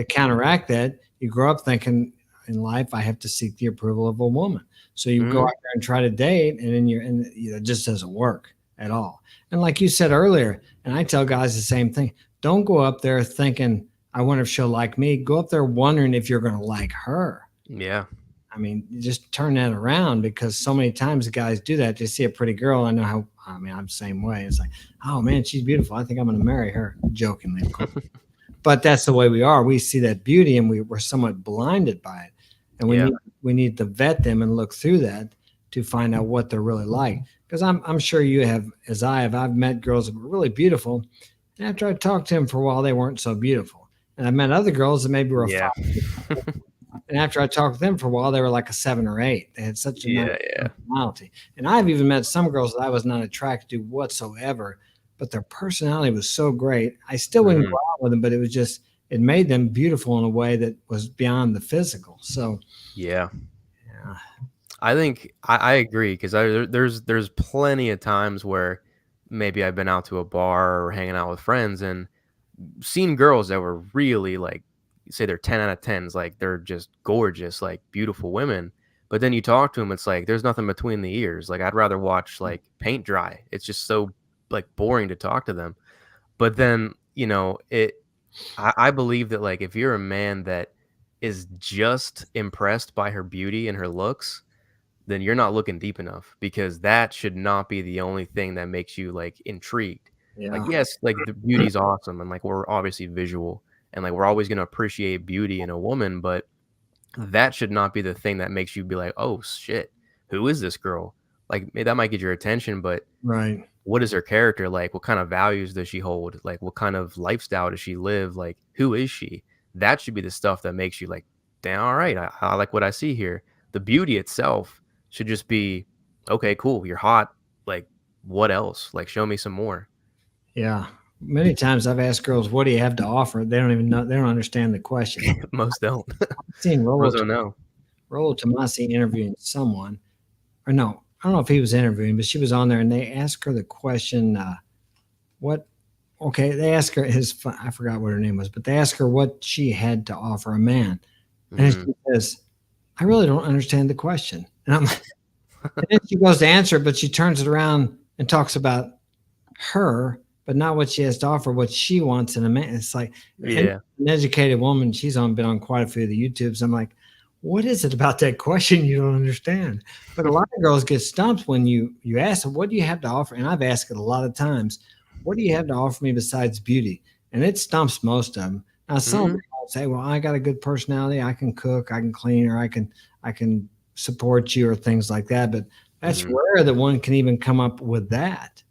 counteract that, you grow up thinking in life I have to seek the approval of a woman. So you go out Mhm. there and try to date, and then it just doesn't work at all. And like you said earlier, and I tell guys the same thing: don't go up there thinking, "I wonder if she'll like me." Go up there wondering if you're going to like her. Yeah. I mean, you just turn that around because so many times guys do that. They see a pretty girl. I know how. I mean, I'm the same way. It's like, oh man, she's beautiful. I think I'm going to marry her. Jokingly, of course, but that's the way we are. We see that beauty, and we're somewhat blinded by it, and we Yeah. need we need to vet them and look through that to find out what they're really like. Because I'm sure you have, as I have. I've met girls that were really beautiful, and after I talked to them for a while, they weren't so beautiful. And I met other girls that maybe were Yeah. And after I talked with them for a while, they were like a 7 or 8. They had such a nice Yeah, yeah. personality. And I've even met some girls that I was not attracted to whatsoever, but their personality was so great. I still wouldn't go Mhm. out with them, but it was just, it made them beautiful in a way that was beyond the physical. So, Yeah. yeah, I think I agree 'cause there's plenty of times where maybe I've been out to a bar or hanging out with friends and seen girls that were really, like, say they're 10 out of 10s, like, they're just gorgeous, like, beautiful women, but then you talk to them, it's like, there's nothing between the ears, like, I'd rather watch, like, paint dry. It's just so, like, boring to talk to them. But then, I believe that, like, if you're a man that is just impressed by her beauty and her looks, then you're not looking deep enough because that should not be the only thing that makes you, like, intrigued. Like, yeah, yes, like, the beauty's awesome, and, like, we're obviously visual, and, like, we're always gonna appreciate beauty in a woman, but that should not be the thing that makes you be like, "Oh, shit. Who is this girl?" Like, that might get your attention, but right. what is her character like? What kind of values does she hold? Like, what kind of lifestyle does she live? Like, who is she? That should be the stuff that makes you like, damn, all right, I like what I see here. The beauty itself should just be, okay, cool, you're hot. Like, what else? Like, show me some more. Yeah. Many times I've asked girls, "What do you have to offer?" They don't even know. They don't understand the question. Most don't. I've seen Most don't know. Rollo Tomasi interviewing someone, or no, I don't know if he was interviewing, but she was on there, and they asked her the question, "What?" Okay, they asked her I forgot what her name was, but they asked her what she had to offer a man, and Mhm. she says, "I really don't understand the question." And I'm like, and then she goes to answer it, but she turns it around and talks about her, but not what she has to offer, what she wants in a man. It's like, and Yeah. an educated woman, she's been on quite a few of the YouTubes. I'm like, what is it about that question you don't understand? But a lot of girls get stumped when you ask them, what do you have to offer? And I've asked it a lot of times, what do you have to offer me besides beauty? And it stumps most of them. Now some of them Mhm. say, well, I got a good personality, I can cook, I can clean, or I can support you, or things like that. But that's Mhm. rare that one can even come up with that.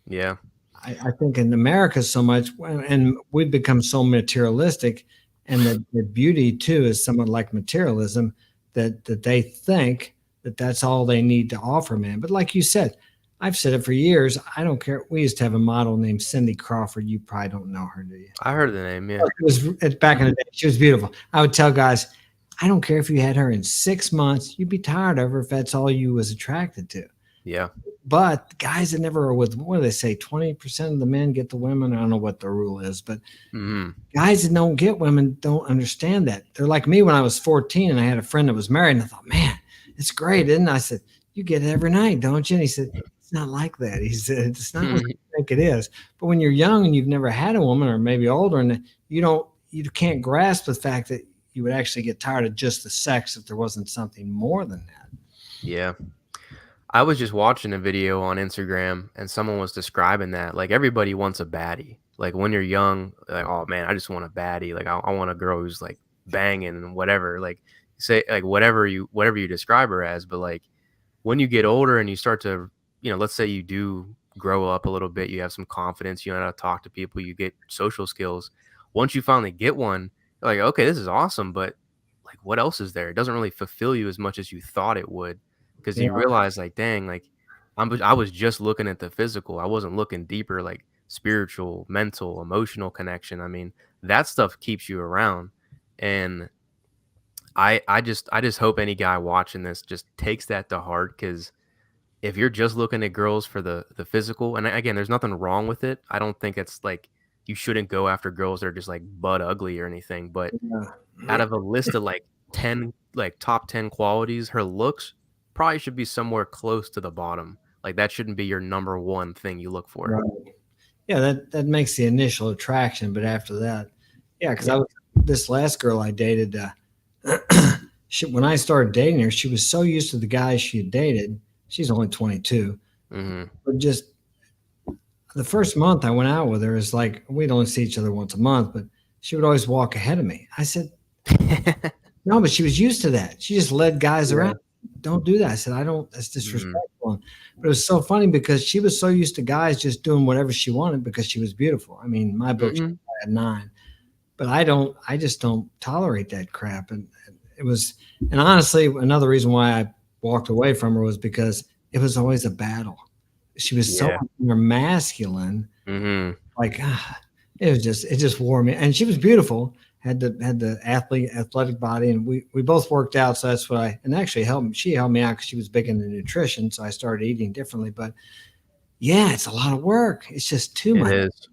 Yeah. I think in America so much, and we've become so materialistic, and the beauty too is somewhat like materialism, that they think that that's all they need to offer, man. But like you said, I've said it for years. I don't care. We used to have a model named Cindy Crawford. You probably don't know her, do you? I heard the name, yeah. Well, it's back in the day. She was beautiful. I would tell guys, I don't care if you had her in 6 months, you'd be tired of her if that's all you was attracted to. Yeah. But guys that never are with, what do they say? 20% of the men get the women. I don't know what the rule is, but Mhm. guys that don't get women don't understand that. They're like me when I was 14 and I had a friend that was married, and I thought, man, it's great. And I said, you get it every night, don't you? And he said, it's not like that. He said, it's not what you think it is. But when you're young and you've never had a woman, or maybe older, and you can't grasp the fact that you would actually get tired of just the sex if there wasn't something more than that. Yeah. I was just watching a video on Instagram and someone was describing that, like, everybody wants a baddie. Like, when you're young, like, "Oh, man, I just want a baddie." Like, I want a girl who's, like, banging and whatever, like, say, like, whatever you describe her as, but, like, when you get older and you start to, let's say you do grow up a little bit, you have some confidence, you know how to talk to people, you get social skills. Once you finally get one, you're like, "Okay, this is awesome," but, like, what else is there? It doesn't really fulfill you as much as you thought it would. 'Cause Yeah, you realize, like, dang, like, I was just looking at the physical. I wasn't looking deeper, like, spiritual, mental, emotional connection. I mean, that stuff keeps you around, and I just hope any guy watching this just takes that to heart. Cause if you're just looking at girls for the physical, and again, there's nothing wrong with it. I don't think it's like you shouldn't go after girls that are just, like, butt ugly or anything, but out yeah. of a list of, like, 10, like, top 10 qualities, her looks probably should be somewhere close to the bottom. Like, that shouldn't be your number 1 thing you look for. Right. Yeah, that makes the initial attraction, but after that, yeah, because I Yeah. was this last girl I dated. When I started dating her, she was so used to the guys she had dated. She's only 22, Mhm. but just the first month I went out with her is like we'd only see each other once a month, but she would always walk ahead of me. I said, no, but she was used to that. She just led guys Yeah. around. Don't do that. I said, I don't, that's Mhm. disrespectful. But it was so funny because she was so used to guys just doing whatever she wanted because she was beautiful. I mean, my book, she Mhm. had 9, but I just don't tolerate that crap. And it was, and honestly, another reason why I walked away from her was because it was always a battle. She was so Yeah. more masculine, Mhm. like it just wore me. And she was beautiful, had the athletic body, and we both worked out. So that's what I, and actually helped. She helped me out because she was big into nutrition, so I started eating differently. But yeah, it's a lot of work. It's just too It much. is.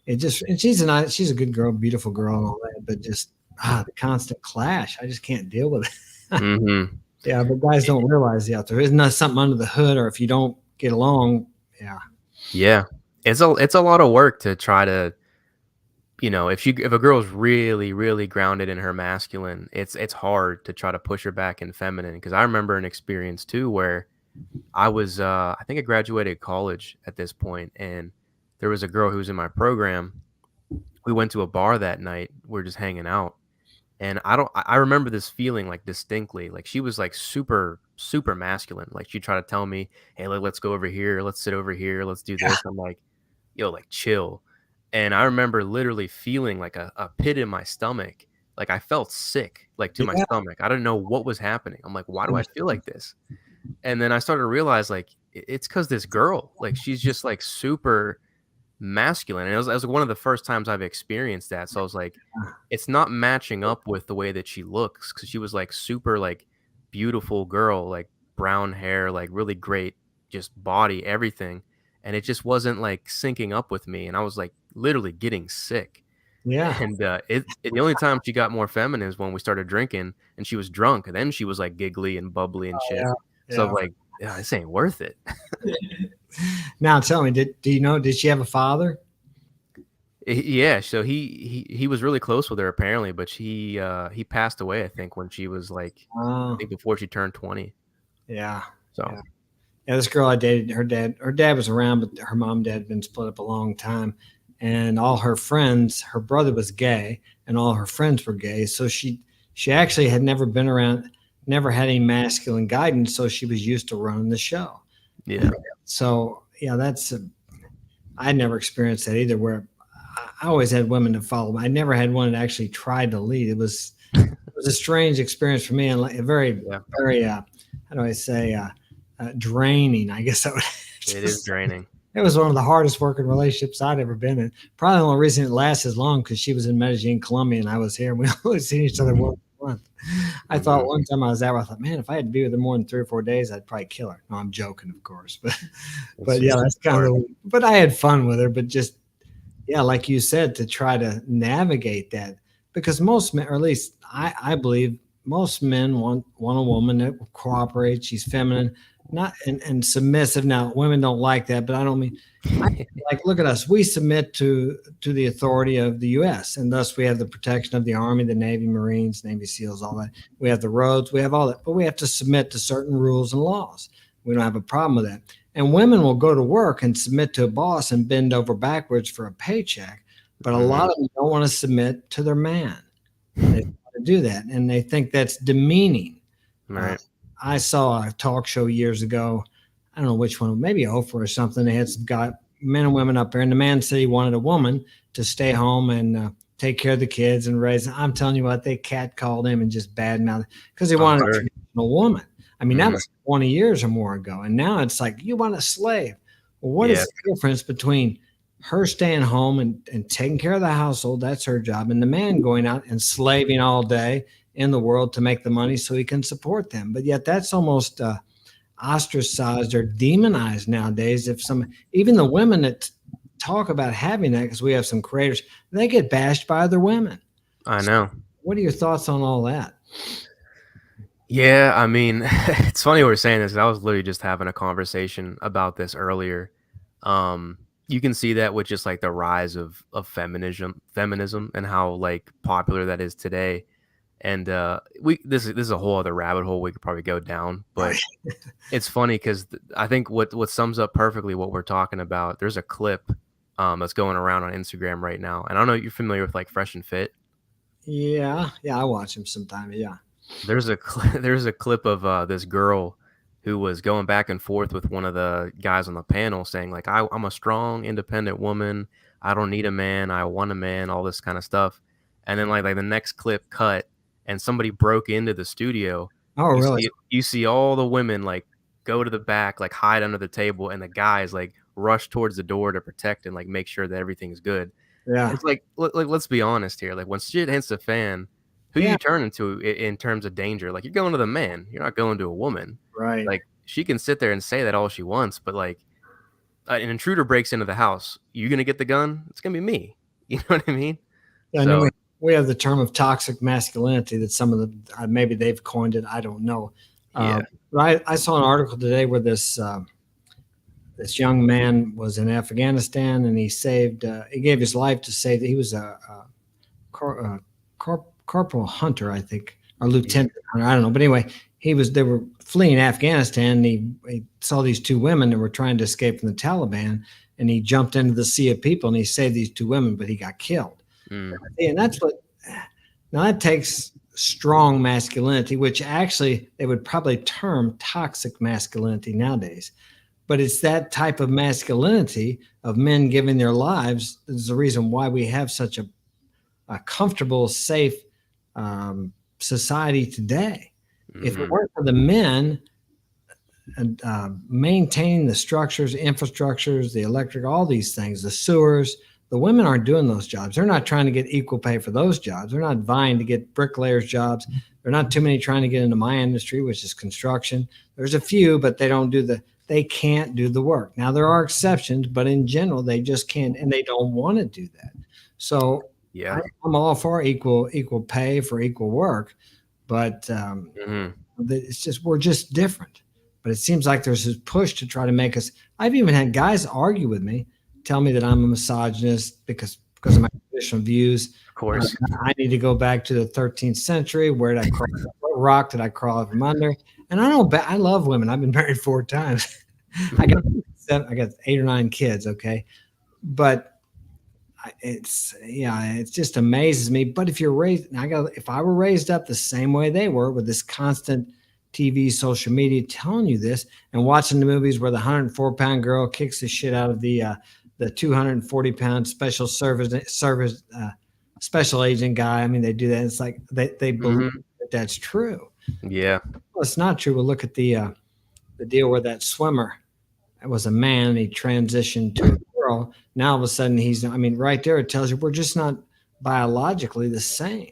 It just, and she's a good girl, beautiful girl, and all that. But just the constant clash, I just can't deal with it. Mhm. Yeah, but guys don't realize out there isn't something under the hood, or if you don't get along, yeah, Yeah. It's a lot of work to try to, if a girl's really, really grounded in her masculine, it's hard to try to push her back in feminine. Because I remember an experience too where I think I graduated college at this point, and there was a girl who was in my program. We went to a bar that night. We are just hanging out, and I remember this feeling, like, distinctly, like, she was, like, super, super masculine, like, she'd try to tell me, "Hey, let's go over here, let's sit over here, let's do yeah, this." I'm like, "Yo, like, chill." And I remember literally feeling, like, a pit in my stomach, like, I felt sick, like, to my yeah, stomach. I didn't know what was happening. I'm like, "Why I do I feel understand. like this?" And then I started to realize, like, it's because this girl, like, she's just, like, super masculine, and it was one of the first times I've experienced that, so I was like, it's not matching up with the way that she looks, because she was, like, super, like, beautiful girl, like, brown hair, like, really great just body, everything, and it just wasn't, like, syncing up with me, and I was, like, literally getting sick, Yeah, and, the only time she got more feminine is when we started drinking, and she was drunk, and then she was, like, giggly and bubbly and shit, yeah, so I was yeah. like, "Yeah, this ain't worth it." Now tell me, do you know? Did she have a father? Yeah, so he was really close with her apparently, but he passed away, I think, when she was, like, I Oh, think before she turned 20. yeah, So, yeah. Yeah, this girl I dated, her dad was around, but her mom and dad had been split up a long time. And all her friends, her brother was gay, and all her friends were gay. So she actually had never been around, never had any masculine guidance. So she was used to running the show. yeah. And so yeah, I never experienced that either. Where I always had women to follow. I never had one that actually tried to lead. It was a strange experience for me, and like a very Yeah, very how do I say draining. I guess I would it is just. draining. It was one of the hardest working relationships I'd ever been in. Probably the only reason it lasted as long because she was in Medellin, Colombia, and I was here, and we only seen each other once a month. I thought Mhm. one time I was there, I thought, man, if I had to be with her more than 3 or 4 days, I'd probably kill her. No, I'm joking, of course, but yeah, It's that's kind hard. of. But I had fun with her, but just yeah, like you said, to try to navigate that because most men, or at least I believe most men want a woman that cooperates. She's feminine, not and submissive. Now, women don't like that, but I don't mean. I like look at us. We submit to the authority of the U.S. and thus we have the protection of the Army, the Navy, Marines, Navy SEALs, all that. We have the roads, we have all that, but we have to submit to certain rules and laws. We don't have a problem with that. And women will go to work and submit to a boss and bend over backwards for a paycheck. But a lot Mhm. of them don't want to submit to their man. They don't want to do that. And they think that's demeaning. Uh, Right. I saw a talk show years ago. I don't know which one, maybe Oprah or something. They had some guy, men and women up there, and the man said he wanted a woman to stay home and take care of the kids and raise. I'm telling you what, they catcalled him and just badmouthed because he I'm wanted a sure. traditional woman. I mean, that Mhm. was 20 years or more ago. And now it's like, you want a slave. Well, what Yeah, is the difference between her staying home and taking care of the household? That's her job. And the man going out and slaving all day in the world to make the money so he can support them. But yet that's almost ostracized or demonized nowadays. If some, even the women that talk about having that, because we have some creators, they get bashed by other women. I So know. what are your thoughts on all that? Yeah, I mean, it's funny we're saying this. I was literally just having a conversation about this earlier. Um, you can see that with just, like, the rise of feminism and how, like, popular that is today. And we this is a whole other rabbit hole we could probably go down, but Right. it's funny because I think what sums up perfectly what we're talking about. There's a clip that's going around on Instagram right now, and I don't know if you're familiar with, like, Fresh and Fit. Yeah, yeah, I watch him sometimes. Yeah, There's a clip of this girl who was going back and forth with one of the guys on the panel, saying, like, I'm a strong, independent woman. I don't need a man. I want a man. All this kind of stuff. And then, like the next clip cut, and somebody broke into the studio, Oh, really? you see all the women, like, go to the back, like, hide under the table, and the guys, like, rush towards the door to protect and, like, make sure that everything's good. Yeah. It's like, let's be honest here, like, when shit hits the fan, who Yeah. you turning to in terms of danger? Like, you're going to the man, you're not going to a woman. Right. Like, she can sit there and say that all she wants, but, like, an intruder breaks into the house, you gonna get the gun? It's gonna be me. You know what I mean? Yeah, and then So, we have the term of toxic masculinity that some of the maybe they've coined it. I don't know. yeah. But I saw an article today where this young man was in Afghanistan and he gave his life to save. He was a corporal hunter, I think, or Yeah. lieutenant hunter. I don't know, but anyway, they were fleeing Afghanistan. And he saw these two women that were trying to escape from the Taliban, and he jumped into the sea of people and he saved these two women, but he got killed. Mm, And that's what now that takes strong masculinity, which actually they would probably term toxic masculinity nowadays. But it's that type of masculinity of men giving their lives is the reason why we have such a comfortable, safe society today. If it mhm. weren't for the men and maintaining the structures, infrastructures, the electric, all these things, the sewers, the women aren't doing those jobs. They're not trying to get equal pay for those jobs. They're not vying to get bricklayers jobs. There are not too many trying to get into my industry, which is construction. There's a few, but they can't do the work. Now there are exceptions, but in general, they just can't, and they don't want to do that. So Yeah. I'm all for equal pay for equal work, but Mhm. it's just we're just different. But it seems like there's this push to try to make us. I've even had guys argue with me, tell me that I'm a misogynist because of my traditional views. Of course. I need to go back to the 13th century. Where did I crawl? What rock did I crawl out from under? And I don't. I love women. I've been married 4 times. I got I got 8 or 9 kids. Okay, but it just amazes me. But if you're raised, if I were raised up the same way they were, with this constant TV, social media telling you this, and watching the movies where the 104-pound girl kicks the shit out of the 240-pound special agent guy. I mean, they do that. It's like they believe Mhm. that that's true. Yeah. Well, it's not true. We'll look at the deal where that swimmer was a man and he transitioned to a girl. Now all of a sudden I mean, right there it tells you we're just not biologically the same.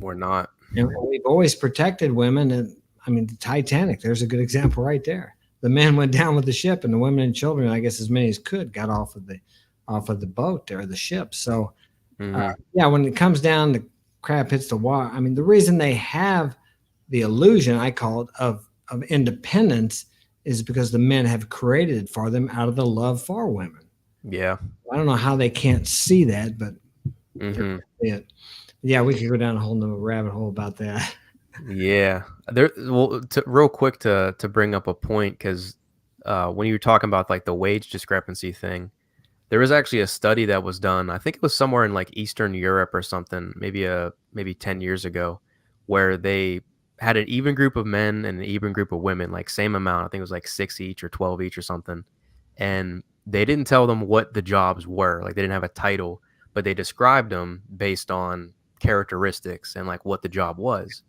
We're not. And we've always protected women. And I mean, the Titanic, there's a good example right there. The men went down with the ship, and the women and children, I guess as many as could, got off of the boat there, the ship. So Mhm. yeah, when it comes down, the crap hits the wire. I mean, the reason they have the illusion, I call it, of independence is because the men have created it for them out of the love for women. Yeah. I don't know how they can't see that, but Mhm. it. Yeah, we could go down a whole nother rabbit hole about that. Yeah. Real quick to bring up a point, 'cause, when you were talking about, like, the wage discrepancy thing, there was actually a study that was done, I think it was somewhere in, like, Eastern Europe or something, maybe 10 years ago, where they had an even group of men and an even group of women, like, same amount, I think it was, like, 6 each or 12 each or something, and they didn't tell them what the jobs were, like, they didn't have a title, but they described them based on characteristics and, like, what the job was,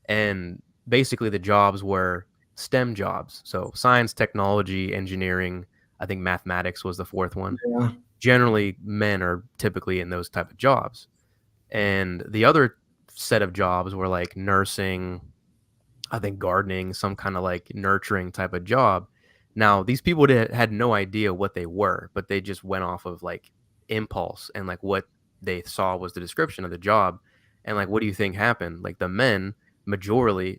and basically the jobs were STEM jobs, so science, technology, engineering, I think mathematics was the 4th one. Yeah. Generally, men are typically in those type of jobs. And the other set of jobs were like nursing, I think gardening, some kind of like nurturing type of job. Now, these people had no idea what they were, but they just went off of like impulse and like what they saw was the description of the job. And like, what do you think happened? Like the men majorly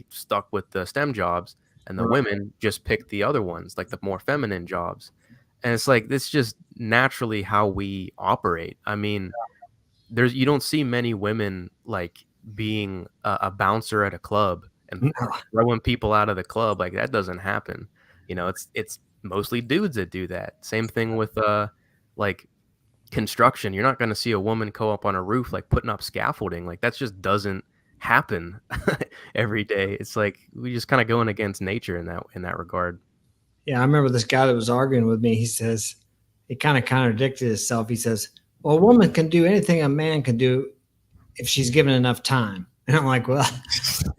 stuck with the STEM jobs, and the Right. women just picked the other ones, like the more feminine jobs. And it's like, this just naturally how we operate. I mean, you don't see many women like being a bouncer at a club and No. throwing people out of the club, like that doesn't happen. It's mostly dudes that do that. Same thing with like construction. You're not going to see a woman go up on a roof like putting up scaffolding. Like that just doesn't happen every day. It's like we just kind of going against nature in that regard. Yeah, I remember this guy that was arguing with me. He says he kind of contradicted himself. He says, "Well, a woman can do anything a man can do if she's given enough time." And I'm like, well,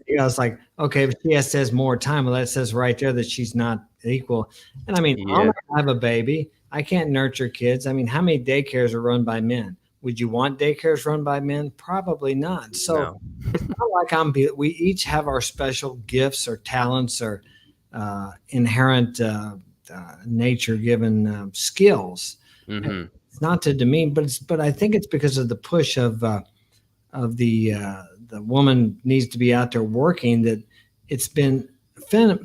you know, it's like, okay, but she says more time. Well, that says right there that she's not equal. And I mean, I'll Yeah. never have a baby. I can't nurture kids. I mean, how many daycares are run by men? Would you want daycares run by men? Probably not. So No. it's not like we each have our special gifts or talents or inherent nature given skills. And Mhm. it's not to demean, but I think it's because of the push of the woman needs to be out there working, that it's been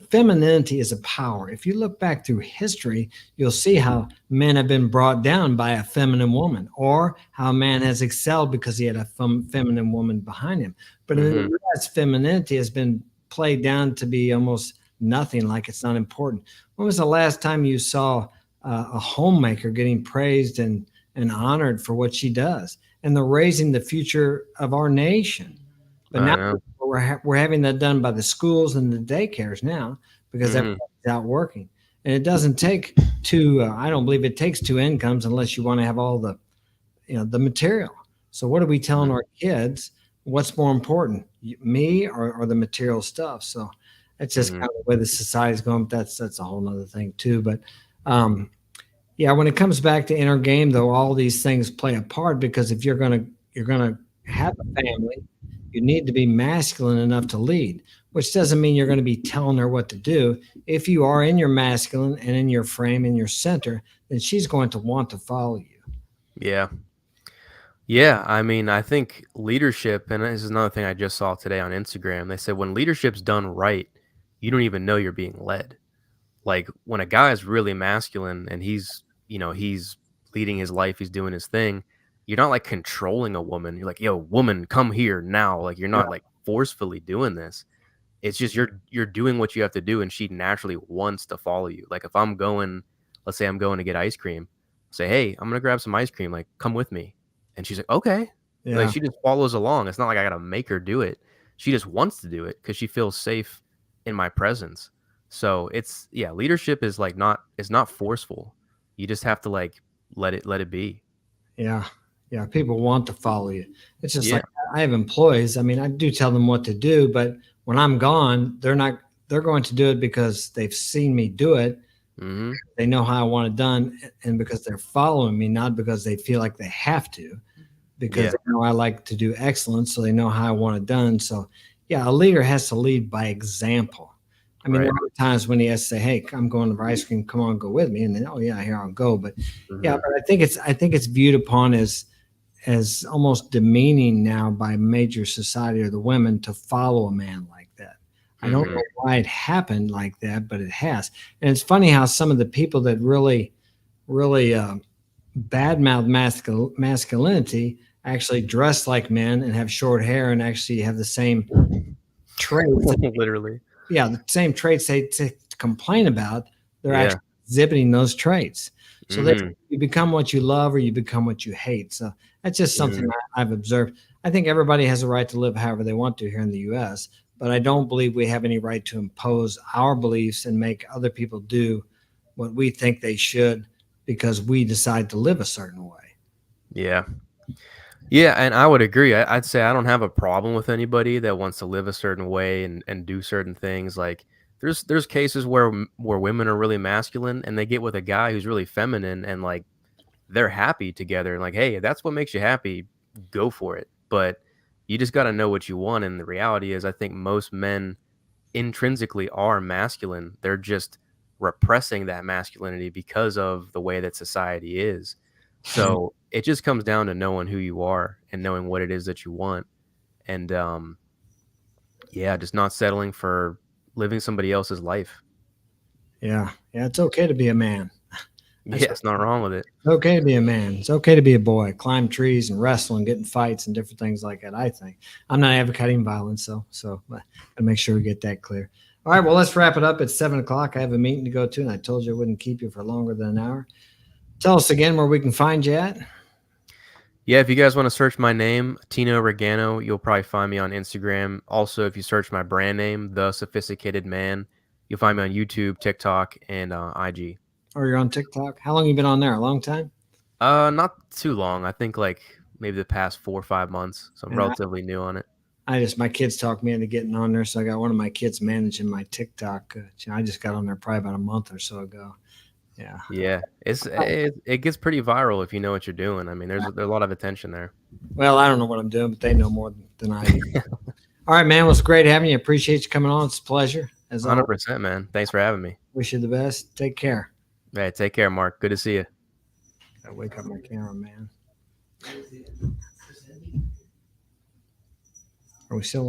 femininity is a power. If you look back through history, you'll see how men have been brought down by a feminine woman, or how a man has excelled because he had a feminine woman behind him. But in the Mhm. US, femininity has been played down to be almost nothing, like it's not important. When was the last time you saw a homemaker getting praised and honored for what she does? And they're raising the future of our nation. But I now know. we're having that done by the schools and the daycares now, because Mhm. everybody's out working. And it doesn't take I don't believe it takes two incomes unless you want to have all the, the material. So what are we telling Mhm. our kids? What's more important, me or the material stuff? So that's just Mhm. kind of the way the society's going. But that's a whole nother thing too. But um, yeah, when it comes back to inner game, though, all these things play a part, because if you're gonna have a family, you need to be masculine enough to lead, which doesn't mean you're going to be telling her what to do. If you are in your masculine and in your frame, in your center, then she's going to want to follow you. Yeah. Yeah, I mean, I think leadership, and this is another thing I just saw today on Instagram. They said when leadership's done right, you don't even know you're being led. Like when a guy is really masculine and he's leading his life, he's doing his thing, you're not like controlling a woman. You're like, yo, woman, come here now. Like you're Yeah, not like forcefully doing this. It's just you're doing what you have to do, and she naturally wants to follow you. Like if I'm going, let's say I'm going to get ice cream, say, "Hey, I'm gonna grab some ice cream. Like, come with me." And she's like, "Okay." Like yeah, she just follows along. It's not like I gotta make her do it. She just wants to do it because she feels safe in my presence. So it's yeah, leadership is like not forceful. You just have to like let it be. yeah, yeah. People want to follow you. It's just like Yeah. I have employees. I mean, I do tell them what to do, but when I'm gone, they're not. They're going to do it because they've seen me do it. Mhm. They know how I want it done, and because they're following me, not because they feel like they have to, because Yeah. they know I like to do excellence, so they know how I want it done. So, yeah, a leader has to lead by example. I mean, there Right. are times when he has to say, "Hey, I'm going to ice cream. Come on, go with me." And then, "Oh yeah, here I'll go." But yeah, Mhm. but I think it's viewed upon as almost demeaning now by major society or the women to follow a man like that. I don't Mhm. know why it happened like that, but it has. And it's funny how some of the people that really badmouth masculinity actually dress like men and have short hair and actually have the same traits. Literally. Yeah, the same traits they complain about. They're Yeah. actually exhibiting those traits. So they Mhm. you become what you love or you become what you hate. So that's just something Mhm. I've observed. I think everybody has a right to live however they want to here in the U.S., but I don't believe we have any right to impose our beliefs and make other people do what we think they should because we decide to live a certain way. Yeah. Yeah, and I would agree. I'd say I don't have a problem with anybody that wants to live a certain way and do certain things. Like there's cases where where women are really masculine and they get with a guy who's really feminine and like they're happy together and like, hey, if that's what makes you happy, go for it. But you just got to know what you want. And the reality is, I think most men intrinsically are masculine. They're just repressing that masculinity because of the way that society is. So it just comes down to knowing who you are and knowing what it is that you want. And yeah, just not settling for living somebody else's life. Yeah, yeah, it's okay to be a man. That's Yeah, what it's not wrong with it. it's okay to be a man. It's okay to be a boy, climb trees and wrestle and get in fights and different things like that. I think I'm not advocating violence, so gotta make sure we get that clear. All right, well, let's wrap it up. It's 7 o'clock. I have a meeting to go to, and I told you I wouldn't keep you for longer than an hour. Tell us again where we can find you at. Yeah, if you guys want to search my name, Tino Regano, you'll probably find me on Instagram. Also, if you search my brand name, The Sophisticated Man, you'll find me on YouTube, TikTok, and IG. Or you're on TikTok. How long you been on there? A long time. Not too long. I think like maybe the past 4 or 5 months. So I'm And relatively new on it. my kids talked me into getting on there, so I got one of my kids managing my TikTok. I just got on there probably about a month or so ago. Yeah. Yeah, it gets pretty viral if you know what you're doing. I mean, there's a lot of attention there. Well, I don't know what I'm doing, but they know more than I do. All right, man. Well, it's great having you. Appreciate you coming on. It's a pleasure as always. 100%, man. Thanks for having me. Wish you the best. Take care. Hey, take care, Mark. Good to see you. Gotta wake up my camera, man. Are we still